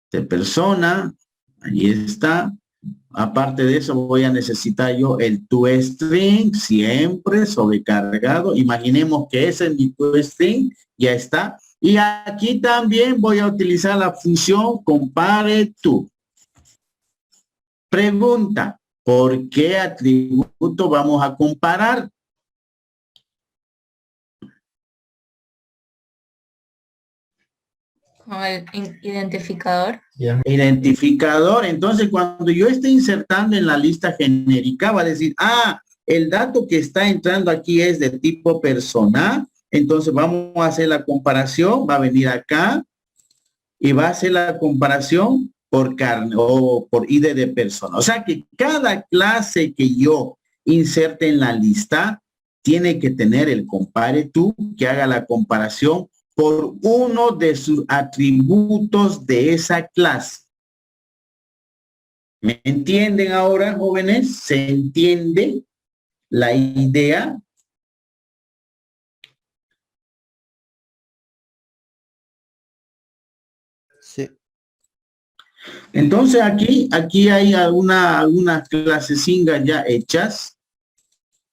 De persona, ahí está. Aparte de eso voy a necesitar yo el toString, siempre sobrecargado. Imaginemos que ese es mi toString, ya está. Y aquí también voy a utilizar la función compareTo. Pregunta, ¿por qué atributo vamos a comparar? Con el identificador. Identificador, entonces cuando yo esté insertando en la lista genérica va a decir, el dato que está entrando aquí es de tipo persona, entonces vamos a hacer la comparación, va a venir acá y va a hacer la comparación por carne o por ID de persona. O sea que cada clase que yo inserte en la lista tiene que tener el compareTo que haga la comparación por uno de sus atributos de esa clase. ¿Me entienden ahora, jóvenes? ¿Se entiende la idea? Sí. Entonces aquí hay algunas clasesingas ya hechas.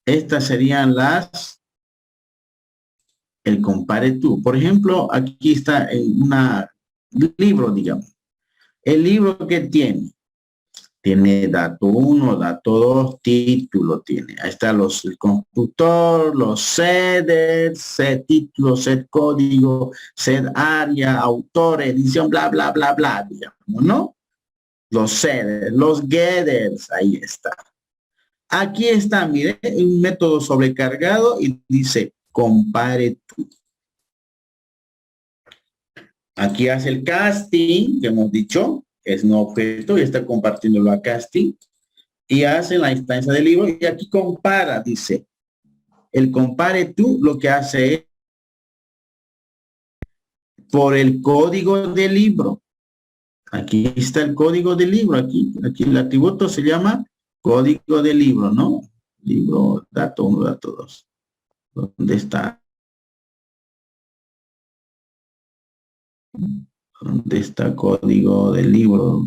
Estas serían el compareTo. Por ejemplo, aquí está en un libro, digamos. El libro que tiene dato 1, dato 2, título tiene. Ahí está el constructor, los headers, set título, set código, set área, autor, edición, bla, bla, bla, bla, digamos, ¿no? Los headers, los getters, ahí está. Aquí está, mire, un método sobrecargado y dice compareTo. Aquí hace el casting, que hemos dicho, es un objeto y está compartiéndolo a casting. Y hace la instancia del libro y aquí compara, dice. El compareTo lo que hace es por el código del libro. Aquí está el código del libro. Aquí el atributo se llama código del libro, ¿no? Libro, dato 1, dato 2. ¿Dónde está? ¿Dónde está el código del libro?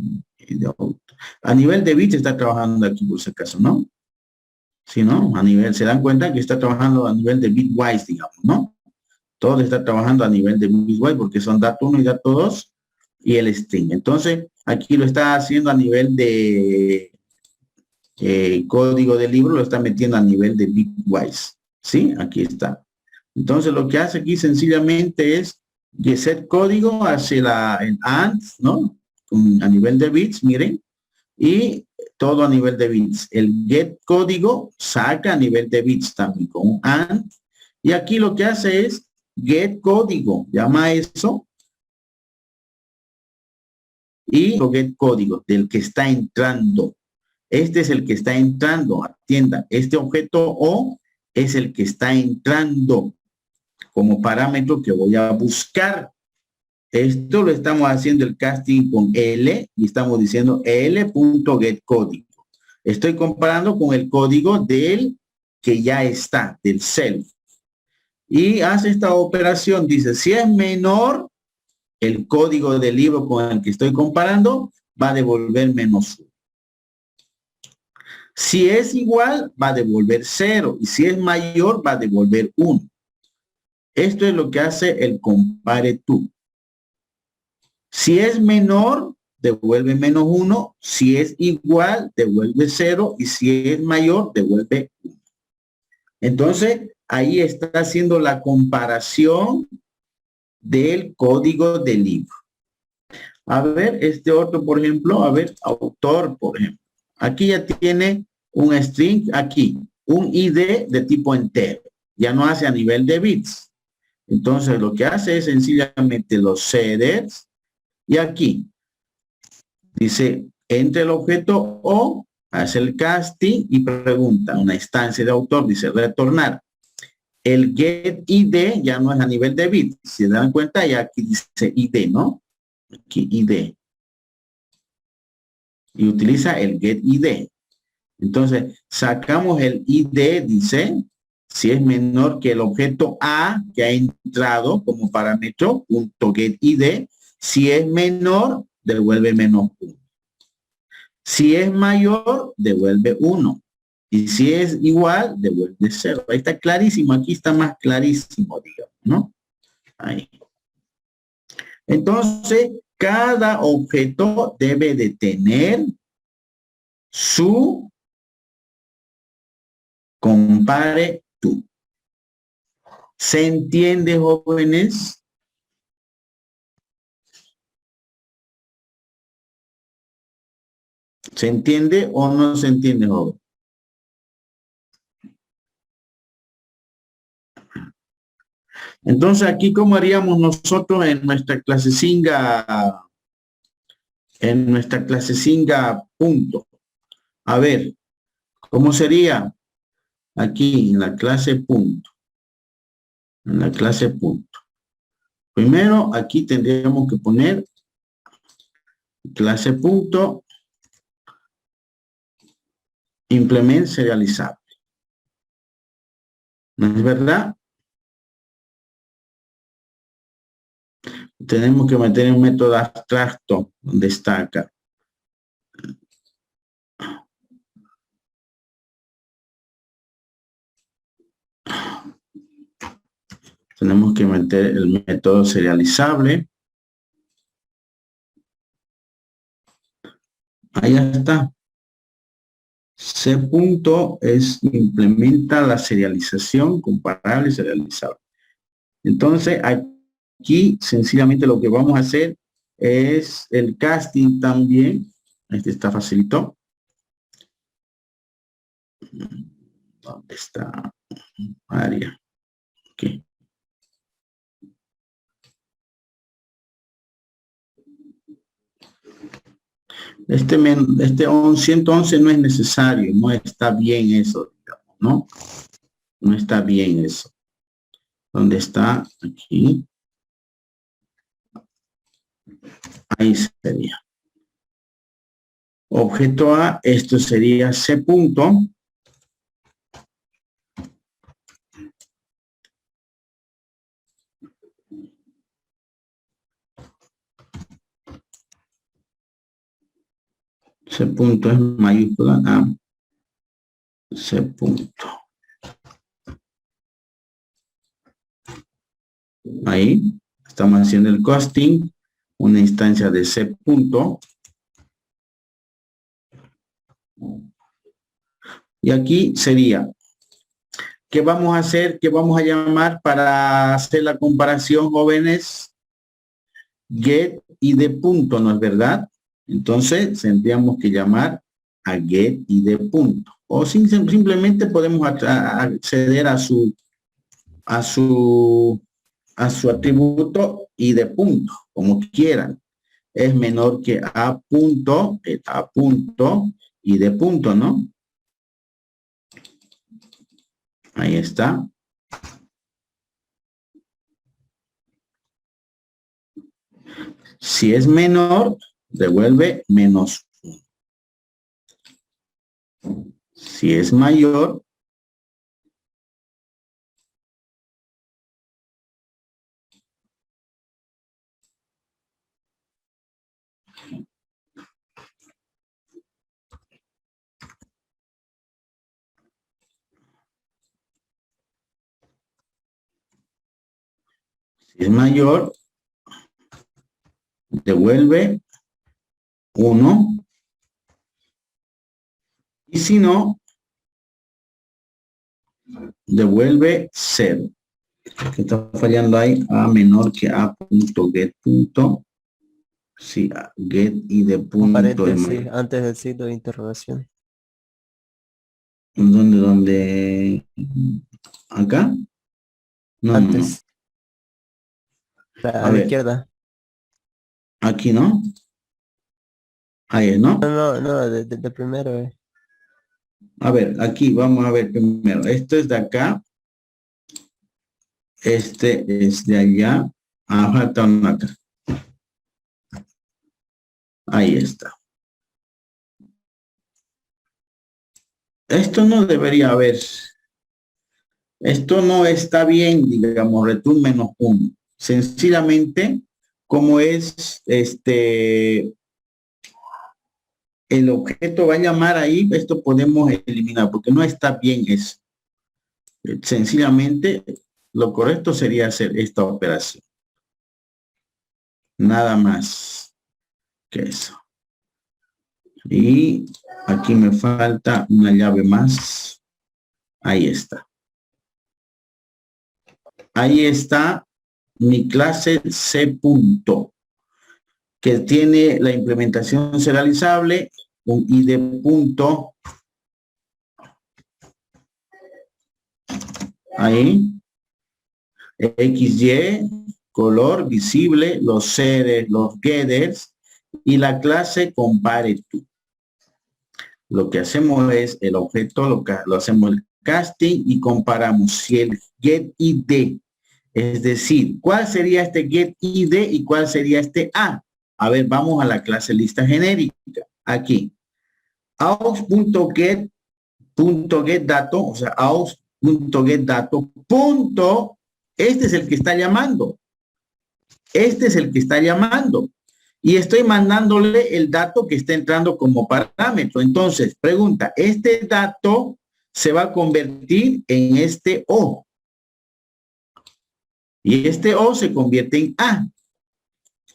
A nivel de bits está trabajando aquí por si acaso, ¿no? Si no, a nivel, se dan cuenta que está trabajando a nivel de bitwise, digamos, ¿no? Todo está trabajando a nivel de bitwise porque son dato 1 y dato 2 y el string. Entonces, aquí lo está haciendo a nivel de código del libro, lo está metiendo a nivel de bitwise. ¿Sí? Aquí está. Entonces, lo que hace aquí sencillamente es que set código hace el AND, ¿no? A nivel de bits, miren, y todo a nivel de bits. El get código saca a nivel de bits también con un AND, y aquí lo que hace es get código, llama eso, y get código del que está entrando. Este es el que está entrando, atienda, este objeto O es el que está entrando como parámetro que voy a buscar. Esto lo estamos haciendo el casting con L y estamos diciendo L.getCódigo. Estoy comparando con el código del que ya está, del self. Y hace esta operación, dice, si es menor, el código del libro con el que estoy comparando va a devolver -1. Si es igual, va a devolver 0. Y si es mayor, va a devolver 1. Esto es lo que hace el compare to. Si es menor, devuelve -1. Si es igual, devuelve 0. Y si es mayor, devuelve 1. Entonces, ahí está haciendo la comparación del código del libro. A ver, este otro, por ejemplo, a ver, autor, por ejemplo. Aquí ya tiene un string, aquí, un ID de tipo entero. Ya no hace a nivel de bits. Entonces, lo que hace es sencillamente los headers. Y aquí dice, entre el objeto O, hace el casting y pregunta, una instancia de autor, dice retornar. El get ID ya no es a nivel de bits. Si se dan cuenta, ya aquí dice ID, ¿no? Aquí ID. Y utiliza el get ID. Entonces, sacamos el ID, dice, si es menor que el objeto A que ha entrado como parámetro, punto get ID. Si es menor, devuelve -1. Si es mayor, devuelve 1. Y si es igual, devuelve 0. Ahí está clarísimo. Aquí está más clarísimo, digamos, ¿no? Ahí. Entonces, cada objeto debe de tener su compare to. ¿Se entiende, jóvenes? ¿Se entiende o no se entiende, joven? Entonces, aquí, ¿cómo haríamos nosotros en nuestra clasecinga? En nuestra clasecinga punto. A ver, ¿cómo sería? Aquí, en la clase punto. En la clase punto. Primero, aquí tendríamos que poner clase punto implement serializable. ¿No es verdad? Tenemos que meter un método abstracto donde está acá. Tenemos que meter el método serializable. Ahí está. C punto es implementa la serialización comparable y serializable. Entonces, aquí sencillamente lo que vamos a hacer es el casting también. Este está facilito. ¿Dónde está? Área. Ok. Este 111 no es necesario, no está bien eso, digamos, ¿no? No está bien eso. ¿Dónde está? Aquí. Ahí sería. Objeto A, esto sería C punto. C punto es mayúscula A. C punto. Ahí estamos haciendo el costing, una instancia de C punto. Y aquí sería, ¿qué vamos a hacer? ¿Qué vamos a llamar para hacer la comparación, jóvenes? Get y de punto, ¿no es verdad? Entonces tendríamos que llamar a get y de punto. O simplemente podemos acceder a su atributo y de punto, como quieran. Es menor que a punto y de punto, ¿no? Ahí está. Si es menor, devuelve -1. Si es mayor, devuelve 1. Y si no, devuelve 0. ¿Qué está fallando ahí? A menor que a punto get punto. Sí, get y de punto. Un paréntesis antes del signo de interrogación. ¿Dónde? ¿Acá? No, Antes. no. A la izquierda. Aquí, ¿no? Ahí, ¿no? No, de primero. A ver, aquí vamos a ver primero. Esto es de acá. Este es de allá. Falta uno acá. Ahí está. Esto no debería haber. Esto no está bien, digamos, return -1. Sencillamente, como es el objeto va a llamar ahí, esto podemos eliminar porque no está bien eso. Sencillamente, lo correcto sería hacer esta operación. Nada más que eso. Y aquí me falta una llave más. Ahí está. Ahí está mi clase C punto, que tiene la implementación serializable, un ID punto. Ahí. XY, color visible, los seres, los getters y la clase compare_to. Lo que hacemos es el objeto, lo hacemos el casting y comparamos si el get ID, es decir, ¿cuál sería este get ID y cuál sería este A? A ver, vamos a la clase lista genérica. Aquí. aux.getDato, o sea, aux.getDato, este es el que está llamando. Este es el que está llamando. Y estoy mandándole el dato que está entrando como parámetro. Entonces, pregunta, este dato se va a convertir en este O. Y este O se convierte en A.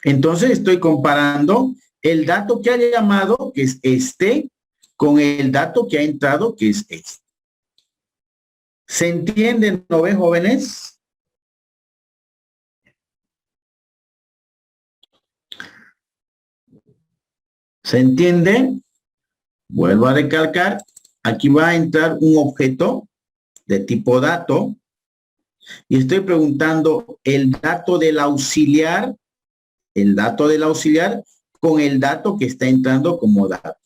Entonces, estoy comparando el dato que ha llamado, que es este, con el dato que ha entrado, que es este. ¿Se entienden, no ven, jóvenes? ¿Se entiende? Vuelvo a recalcar. Aquí va a entrar un objeto de tipo dato y estoy preguntando el dato del auxiliar con el dato que está entrando como dato.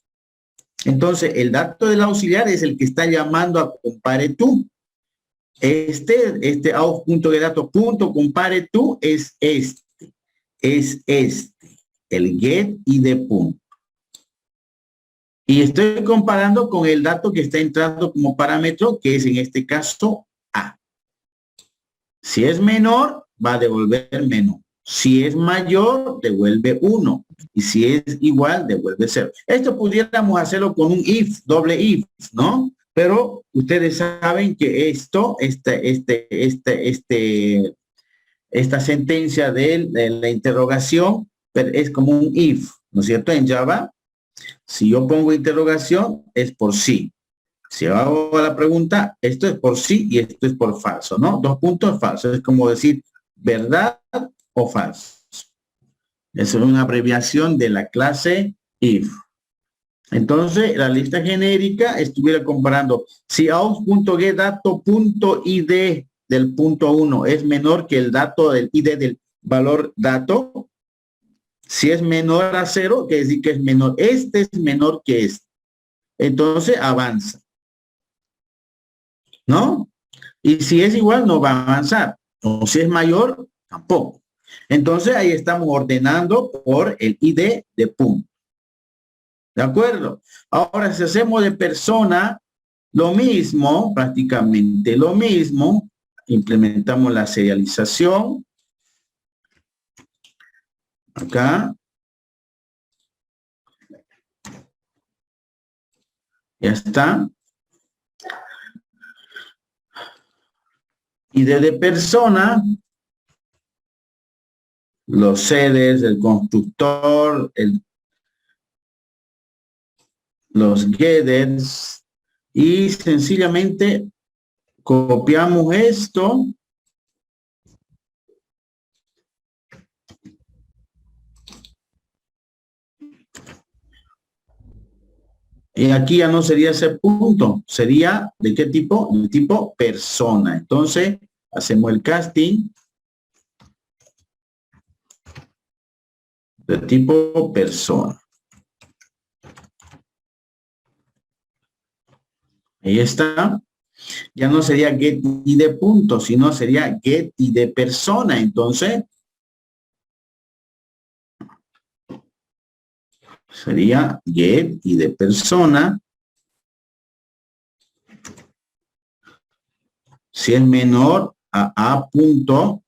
Entonces, el dato del auxiliar es el que está llamando a compare_to. Este aux.getDato.compare_to es este. el get id punto. Y estoy comparando con el dato que está entrando como parámetro, que es en este caso A. Si es menor, va a devolver menor. Si es mayor, devuelve 1. Y si es igual, devuelve 0. Esto pudiéramos hacerlo con un if, doble if, ¿no? Pero ustedes saben que esta sentencia de la interrogación es como un if, ¿no es cierto? En Java, si yo pongo interrogación, es por sí. Si hago la pregunta, esto es por sí y esto es por falso, ¿no? 2 puntos falsos. Es como decir verdad o falso. Es una abreviación de la clase if. Entonces, la lista genérica estuviera comparando si aus.getDato.id del punto 1 es menor que el dato del id del valor dato. Si es menor a 0, quiere decir que es menor. Este es menor que este. Entonces, avanza. ¿No? Y si es igual, no va a avanzar. O si es mayor, tampoco. Entonces, ahí estamos ordenando por el id de punto. ¿De acuerdo? Ahora, si hacemos de persona, lo mismo, prácticamente lo mismo, implementamos la serialización. Acá. Ya está. Y de persona, los sedes, el constructor, los getters, y sencillamente copiamos esto. Y aquí ya no sería ese punto, sería ¿de qué tipo? De tipo persona. Entonces, hacemos el casting de tipo persona. Ahí está. Ya no sería get id punto, sino sería get id persona. Entonces, sería get id persona. Si es menor a punto,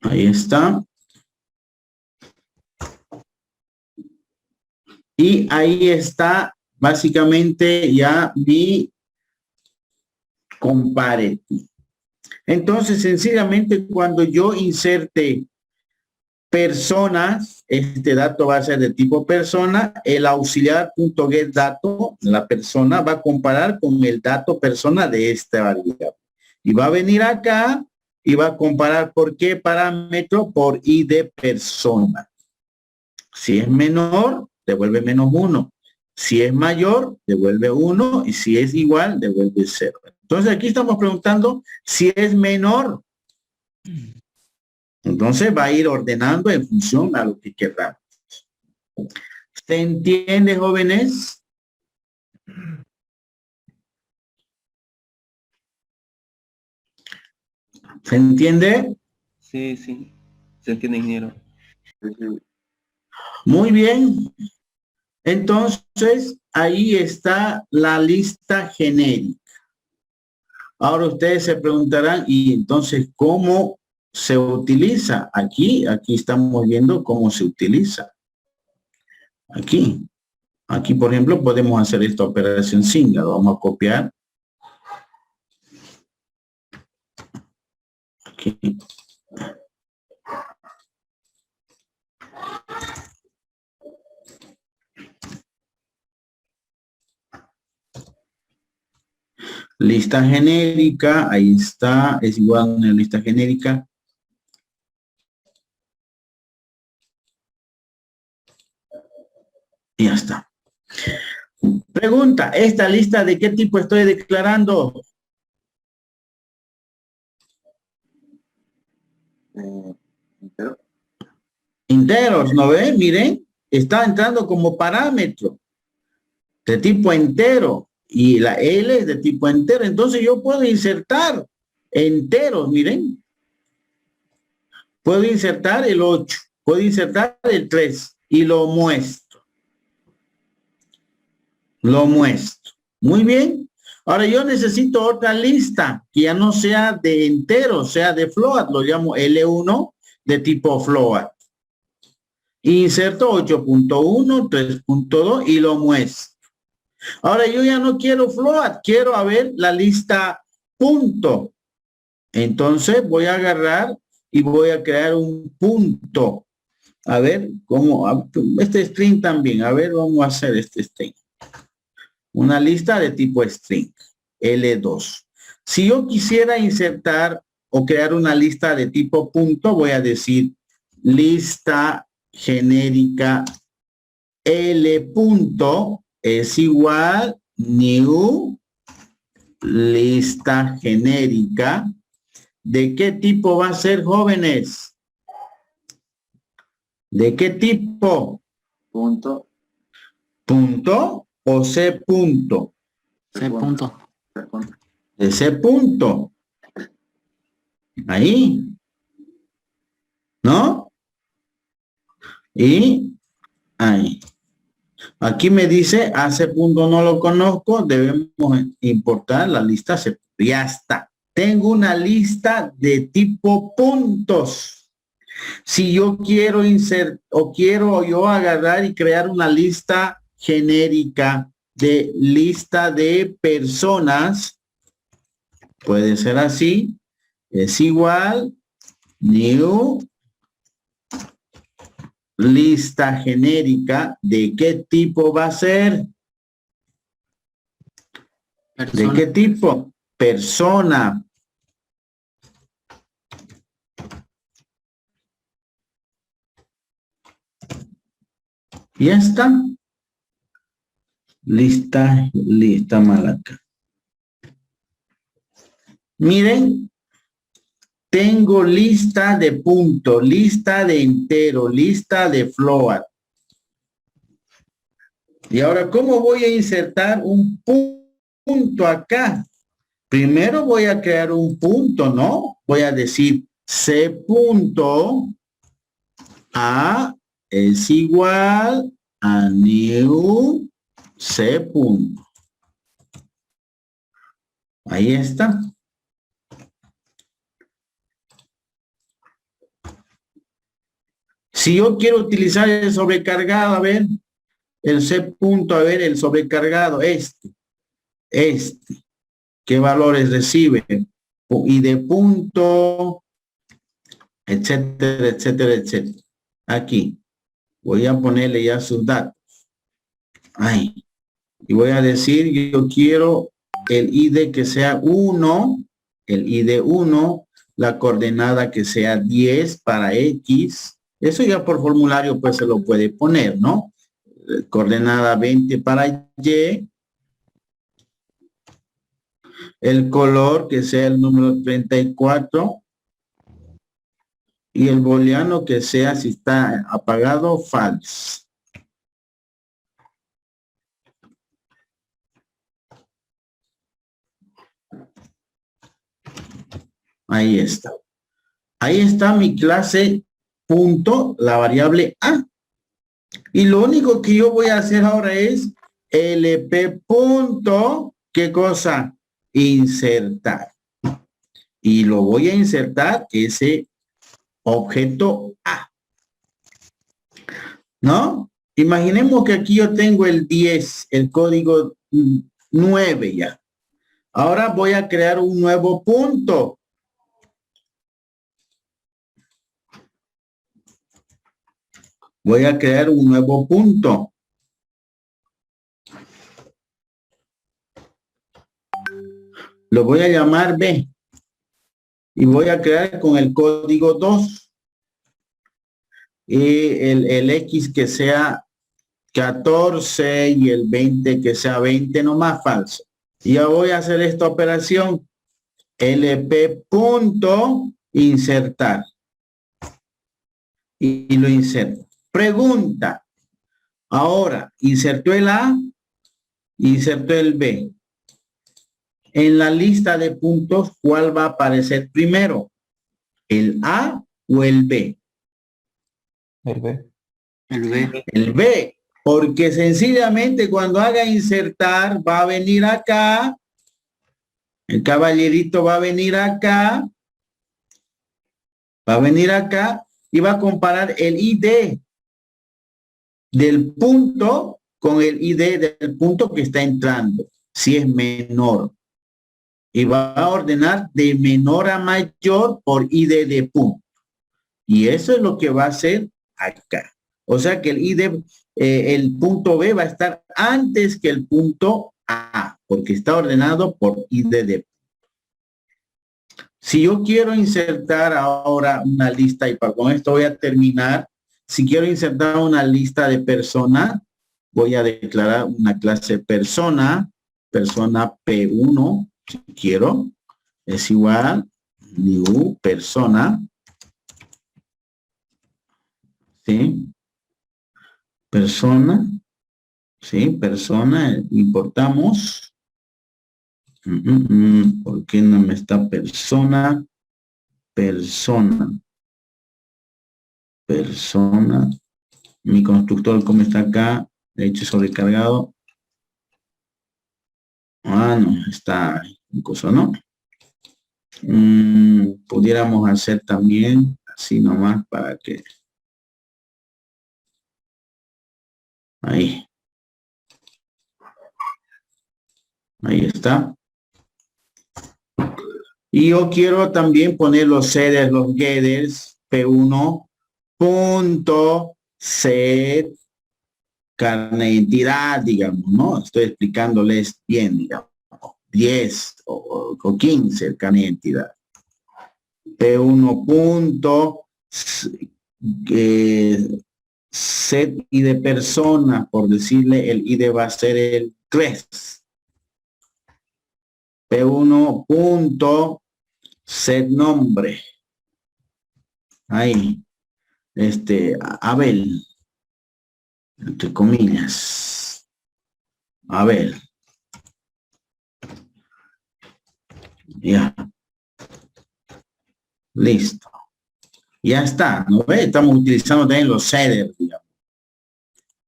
ahí está. Y ahí está básicamente ya mi comparative. Entonces, sencillamente cuando yo inserte personas, este dato va a ser de tipo persona, el auxiliar.getDato, la persona va a comparar con el dato persona de esta variable. Y va a venir acá y va a comparar por qué parámetro, por id persona. Si es menor, devuelve -1. Si es mayor, devuelve 1. Y si es igual, devuelve 0. Entonces aquí estamos preguntando si es menor. Entonces va a ir ordenando en función a lo que queramos. ¿Se entiende, jóvenes? ¿Se entiende? Sí, sí. Se entiende, ingeniero. Muy bien. Entonces, ahí está la lista genérica. Ahora ustedes se preguntarán, ¿y entonces cómo se utiliza? Aquí estamos viendo cómo se utiliza. Aquí, por ejemplo, podemos hacer esta operación singa. Vamos a copiar. Aquí. Lista genérica, ahí está, es igual a una lista genérica. Y ya está. Pregunta, ¿esta lista de qué tipo estoy declarando? Enteros, ¿no ven? Miren, está entrando como parámetro de tipo entero y la L es de tipo entero. Entonces yo puedo insertar enteros, miren. Puedo insertar el 8, puedo insertar el 3 y lo muestro. Lo muestro. Muy bien. Ahora yo necesito otra lista que ya no sea de enteros, sea de float. Lo llamo L1 de tipo float. Inserto 8.1, 3.2 y lo muestro. Ahora yo ya no quiero float, quiero a ver la lista punto. Entonces voy a agarrar y voy a crear un punto. A ver cómo, este string también, a ver, vamos a hacer este string. Una lista de tipo string, L2. Si yo quisiera insertar o crear una lista de tipo punto, voy a decir lista genérica L punto es igual new lista genérica. ¿De qué tipo va a ser, jóvenes? ¿De qué tipo? Punto. ¿Punto o C punto? C punto. De C punto. Ahí. ¿No? Y ahí. Aquí me dice, a C punto no lo conozco, debemos importar la lista C. Ya está. Tengo una lista de tipo puntos. Si yo quiero insertar o quiero yo agarrar y crear una lista genérica de lista de personas, puede ser así, es igual new lista genérica. ¿De qué tipo va a ser? Persona. ¿De qué tipo? Persona. Ya está. Lista malaca. Miren, tengo lista de punto, lista de entero, lista de float. Y ahora, ¿cómo voy a insertar un punto acá? Primero voy a crear un punto, ¿no? Voy a decir C punto A es igual a new C punto. Ahí está. Si yo quiero utilizar el sobrecargado, a ver, el C punto, a ver, el sobrecargado, este, ¿qué valores recibe? Y de punto, etcétera, etcétera, etcétera. Aquí, voy a ponerle ya sus datos. Ahí. Y voy a decir, yo quiero el ID que sea 1, el ID 1, la coordenada que sea 10 para X. Eso ya por formulario pues se lo puede poner, ¿no? Coordenada 20 para Y. El color que sea el número 34. Y el booleano que sea, si está apagado, false. Ahí está. Ahí está mi clase punto, la variable A. Y lo único que yo voy a hacer ahora es LP punto, ¿qué cosa? Insertar. Y lo voy a insertar ese objeto A. ¿No? Imaginemos que aquí yo tengo el 10, el código 9 ya. Ahora voy a crear un nuevo punto. Voy a crear un nuevo punto. Lo voy a llamar B. Y voy a crear con el código 2. Y el X que sea 14 y el 20 que sea 20 nomás falso. Y ya voy a hacer esta operación. LP punto insertar. Y lo inserto. Pregunta. Ahora, insertó el A, insertó el B. En la lista de puntos, ¿cuál va a aparecer primero? ¿El A o el B? El B. El B. El B. Porque sencillamente cuando haga insertar, va a venir acá. El caballerito va a venir acá. Va a venir acá y va a comparar el ID del punto con el ID del punto que está entrando, si es menor. Y va a ordenar de menor a mayor por ID de punto. Y eso es lo que va a hacer acá. O sea que el ID, el punto B va a estar antes que el punto A, porque está ordenado por ID de punto. Si yo quiero insertar ahora una lista, y con esto voy a terminar, si quiero insertar una lista de personas, voy a declarar una clase persona P1, si quiero, es igual, new persona, ¿sí? Persona, ¿sí? Persona, importamos. ¿Por qué no me está persona? Persona. Mi constructor, ¿cómo está acá? De hecho, sobrecargado. Ah, no, está cosa, ¿no? Pudiéramos hacer también así nomás para que... Ahí. Ahí está. Y yo quiero también poner los setters, los getters, P1, punto, set, carne de identidad, digamos, ¿no? Estoy explicándoles bien, digamos, 10 o 15 el carne de identidad. P1 punto, set ID persona, por decirle, el ID va a ser el 3. P1 punto, set nombre. Ahí. Abel. Entre comillas. Abel. Ya. Listo. Ya está. ¿No ve? Estamos utilizando también los setters, digamos.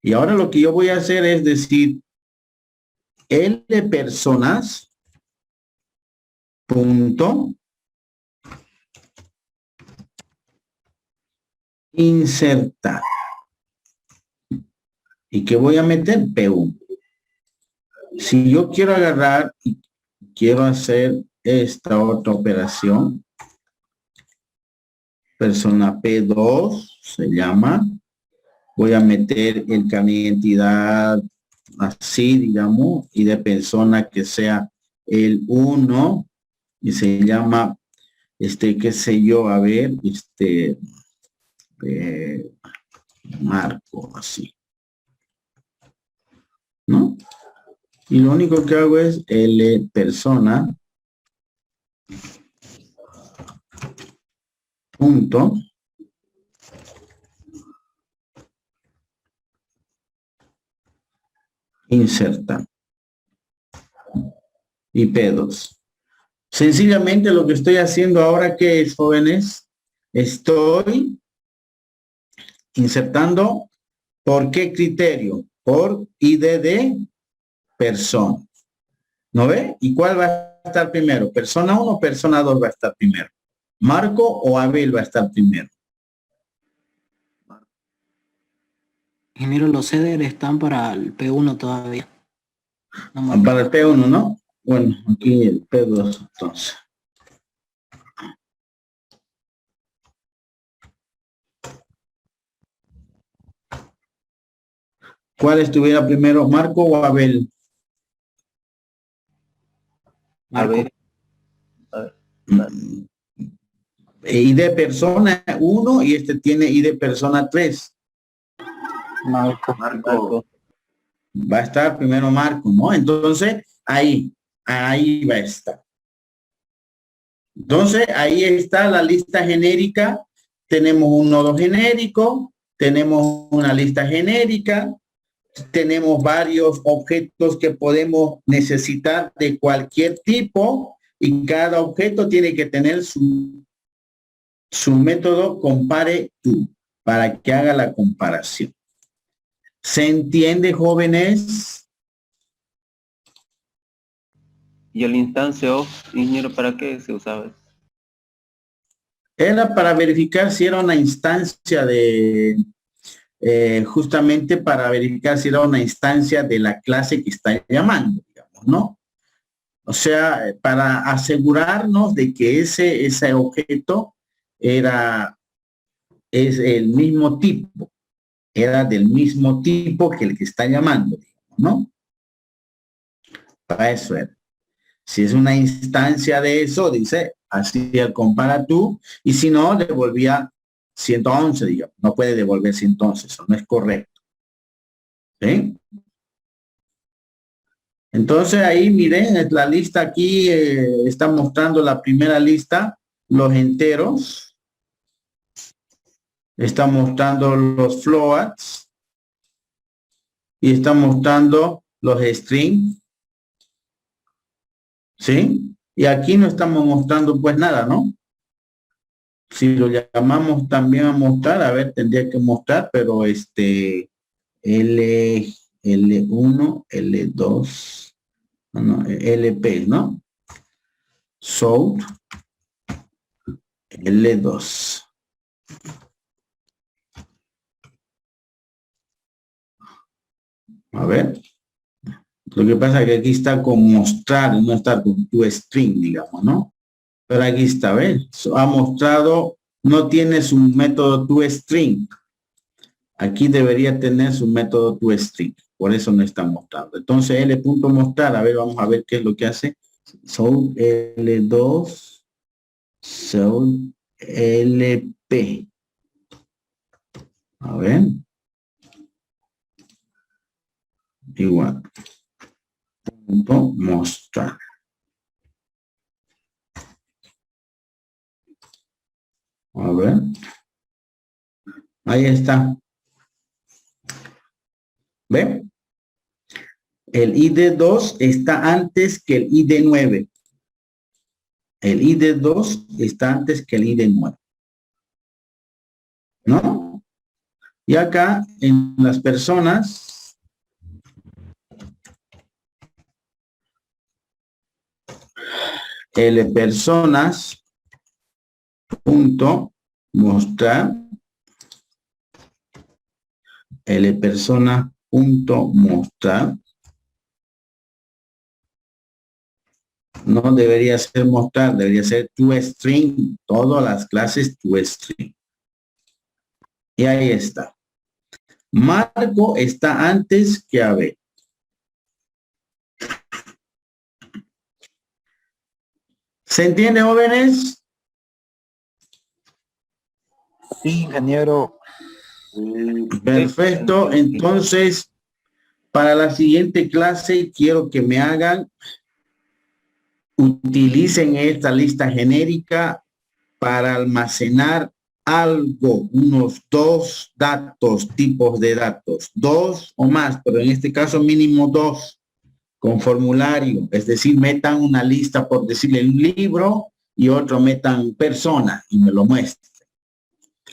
Y ahora lo que yo voy a hacer es decir, L personas punto insertar. ¿Y qué voy a meter? P1. Si yo quiero agarrar y quiero hacer esta otra operación, persona P2 se llama, voy a meter el carnet de identidad así, digamos, y de persona que sea el 1 y se llama, qué sé yo, a ver, Marco, así, ¿no? Y lo único que hago es L persona punto inserta y P2. Sencillamente lo que estoy haciendo ahora, que es, jóvenes, estoy insertando, ¿por qué criterio? Por ID de persona. ¿No ve? ¿Y cuál va a estar primero? ¿Persona 1 o persona 2 va a estar primero? ¿Marco o Abel va a estar primero? Ingeniero, los setters están para el P1 todavía. No, para el P1, ¿no? Bueno, aquí el P2 entonces. ¿Cuál estuviera primero, Marco o Abel? Abel. ID persona 1 y tiene ID persona 3. Marco. Va a estar primero Marco, ¿no? Entonces, ahí va a estar. Entonces, ahí está la lista genérica. Tenemos un nodo genérico, tenemos una lista genérica, tenemos varios objetos que podemos necesitar de cualquier tipo y cada objeto tiene que tener su método compare to para que haga la comparación. ¿Se entiende, jóvenes? ¿Y el instance of, ingeniero, para qué se usaba? Era para verificar si era una instancia de, justamente para verificar si era una instancia de la clase que está llamando, digamos, ¿no? O sea, para asegurarnos de que ese objeto es el mismo tipo, era del mismo tipo que el que está llamando, digamos, ¿no? Para eso era. Si es una instancia de eso, dice, así el compara tú, y si no, devolvía 111, digamos. No puede devolver 111, eso no es correcto. ¿Sí? Entonces ahí, miren, la lista aquí está mostrando la primera lista, los enteros. Está mostrando los floats. Y está mostrando los strings. ¿Sí? Y aquí no estamos mostrando pues nada, ¿no? Si lo llamamos también a mostrar, a ver, tendría que mostrar, pero L1, L2, no, LP, ¿no? So, L2. A ver. Lo que pasa es que aquí está con mostrar, no está con tu string, digamos, ¿no? Pero aquí está, ¿ves? Ha mostrado, no tiene su método toString. Aquí debería tener su método toString. Por eso no está mostrando. Entonces, L.mostrar, a ver, vamos a ver qué es lo que hace. So, L2, so, LP. A ver. Igual. Punto mostrar. A ver. Ahí está. ¿Ve? El ID2 está antes que el ID9. El ID2 está antes que el ID9. ¿No? Y acá en las personas el personas punto mostrar el persona punto mostrar no debería ser mostrar, debería ser toString, todas las clases toString. Y ahí está. Marco está antes que AB. ¿Se entiende, jóvenes? Sí, ingeniero. Perfecto. Entonces, para la siguiente clase quiero que me hagan, utilicen esta lista genérica para almacenar algo, unos 2 datos, tipos de datos, 2 o más, pero en este caso mínimo 2, con formulario, es decir, metan una lista, por decirle, un libro y otro metan persona y me lo muestren.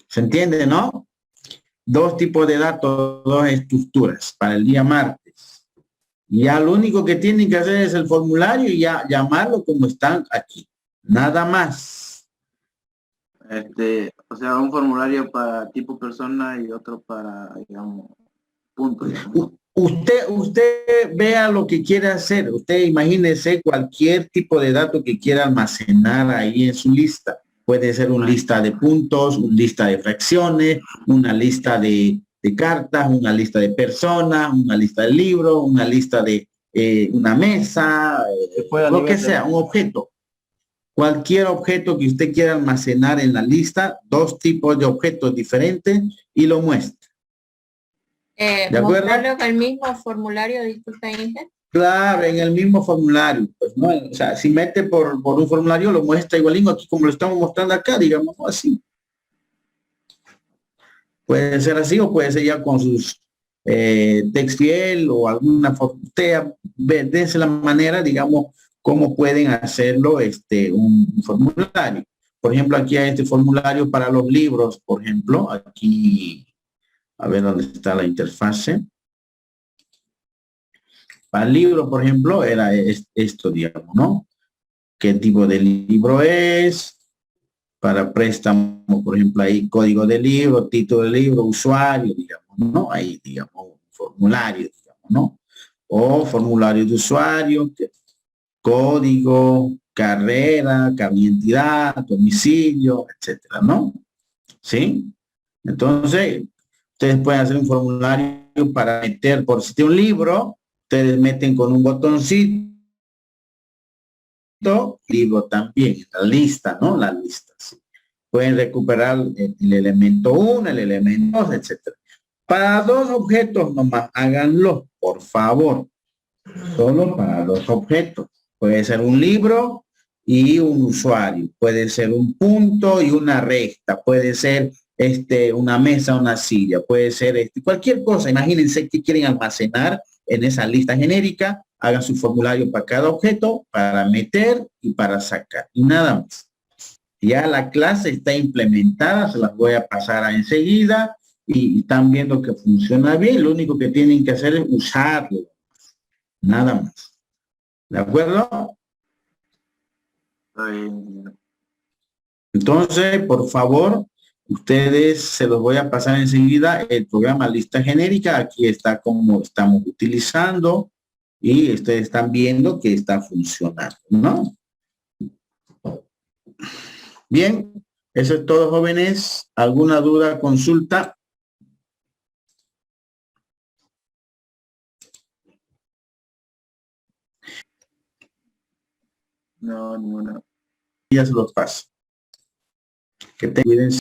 ¿Se entiende, no? 2 tipos de datos, 2 estructuras para el día martes. Ya lo único que tienen que hacer es el formulario y ya llamarlo como están aquí. Nada más. O sea, un formulario para tipo persona y otro para, digamos, punto. Digamos. Usted vea lo que quiere hacer. Usted imagínese cualquier tipo de dato que quiera almacenar ahí en su lista. Puede ser una lista de puntos, una lista de fracciones, una lista de cartas, una lista de personas, una lista de libros, una lista de una mesa, lo que sea, un objeto. Cualquier objeto que usted quiera almacenar en la lista, 2 tipos de objetos diferentes y lo muestra. ¿De acuerdo? Mostrarlo en el mismo formulario, disculpe, Inge. Claro, en el mismo formulario, pues, ¿no? O sea, si mete por un formulario, lo muestra igualito aquí como lo estamos mostrando acá, digamos, ¿no? Así. Puede ser así o puede ser ya con sus textiel o alguna foto. Usted desde la manera, digamos, cómo pueden hacerlo un formulario. Por ejemplo, aquí hay este formulario para los libros, por ejemplo, aquí, a ver dónde está la interfase. Para el libro, por ejemplo, era esto, digamos, ¿no? ¿Qué tipo de libro es? Para préstamo, por ejemplo, ahí código de libro, título de libro, usuario, digamos, ¿no? Ahí, digamos, formulario, digamos, ¿no? O formulario de usuario, código, carrera, identidad, domicilio, etcétera, ¿no? ¿Sí? Entonces, ustedes pueden hacer un formulario para meter, por si tiene un libro, ustedes meten con un botoncito, libro también, la lista, ¿no? La lista, sí. Pueden recuperar el elemento 1, el elemento 2, etcétera. Para 2 objetos nomás, háganlo, por favor. Solo para 2 objetos. Puede ser un libro y un usuario. Puede ser un punto y una recta. Puede ser una mesa, una silla. Puede ser cualquier cosa. Imagínense que quieren almacenar en esa lista genérica. Hagan su formulario para cada objeto, para meter y para sacar. Y nada más. Ya la clase está implementada, se las voy a pasar a enseguida y están viendo que funciona bien. Lo único que tienen que hacer es usarlo. Nada más. ¿De acuerdo? Entonces, por favor, ustedes se los voy a pasar enseguida el programa lista genérica. Aquí está como estamos utilizando y ustedes están viendo que está funcionando, ¿no? Bien, eso es todo, jóvenes. ¿Alguna duda, consulta? No, ninguna. Ya se los paso. Que te cuiden.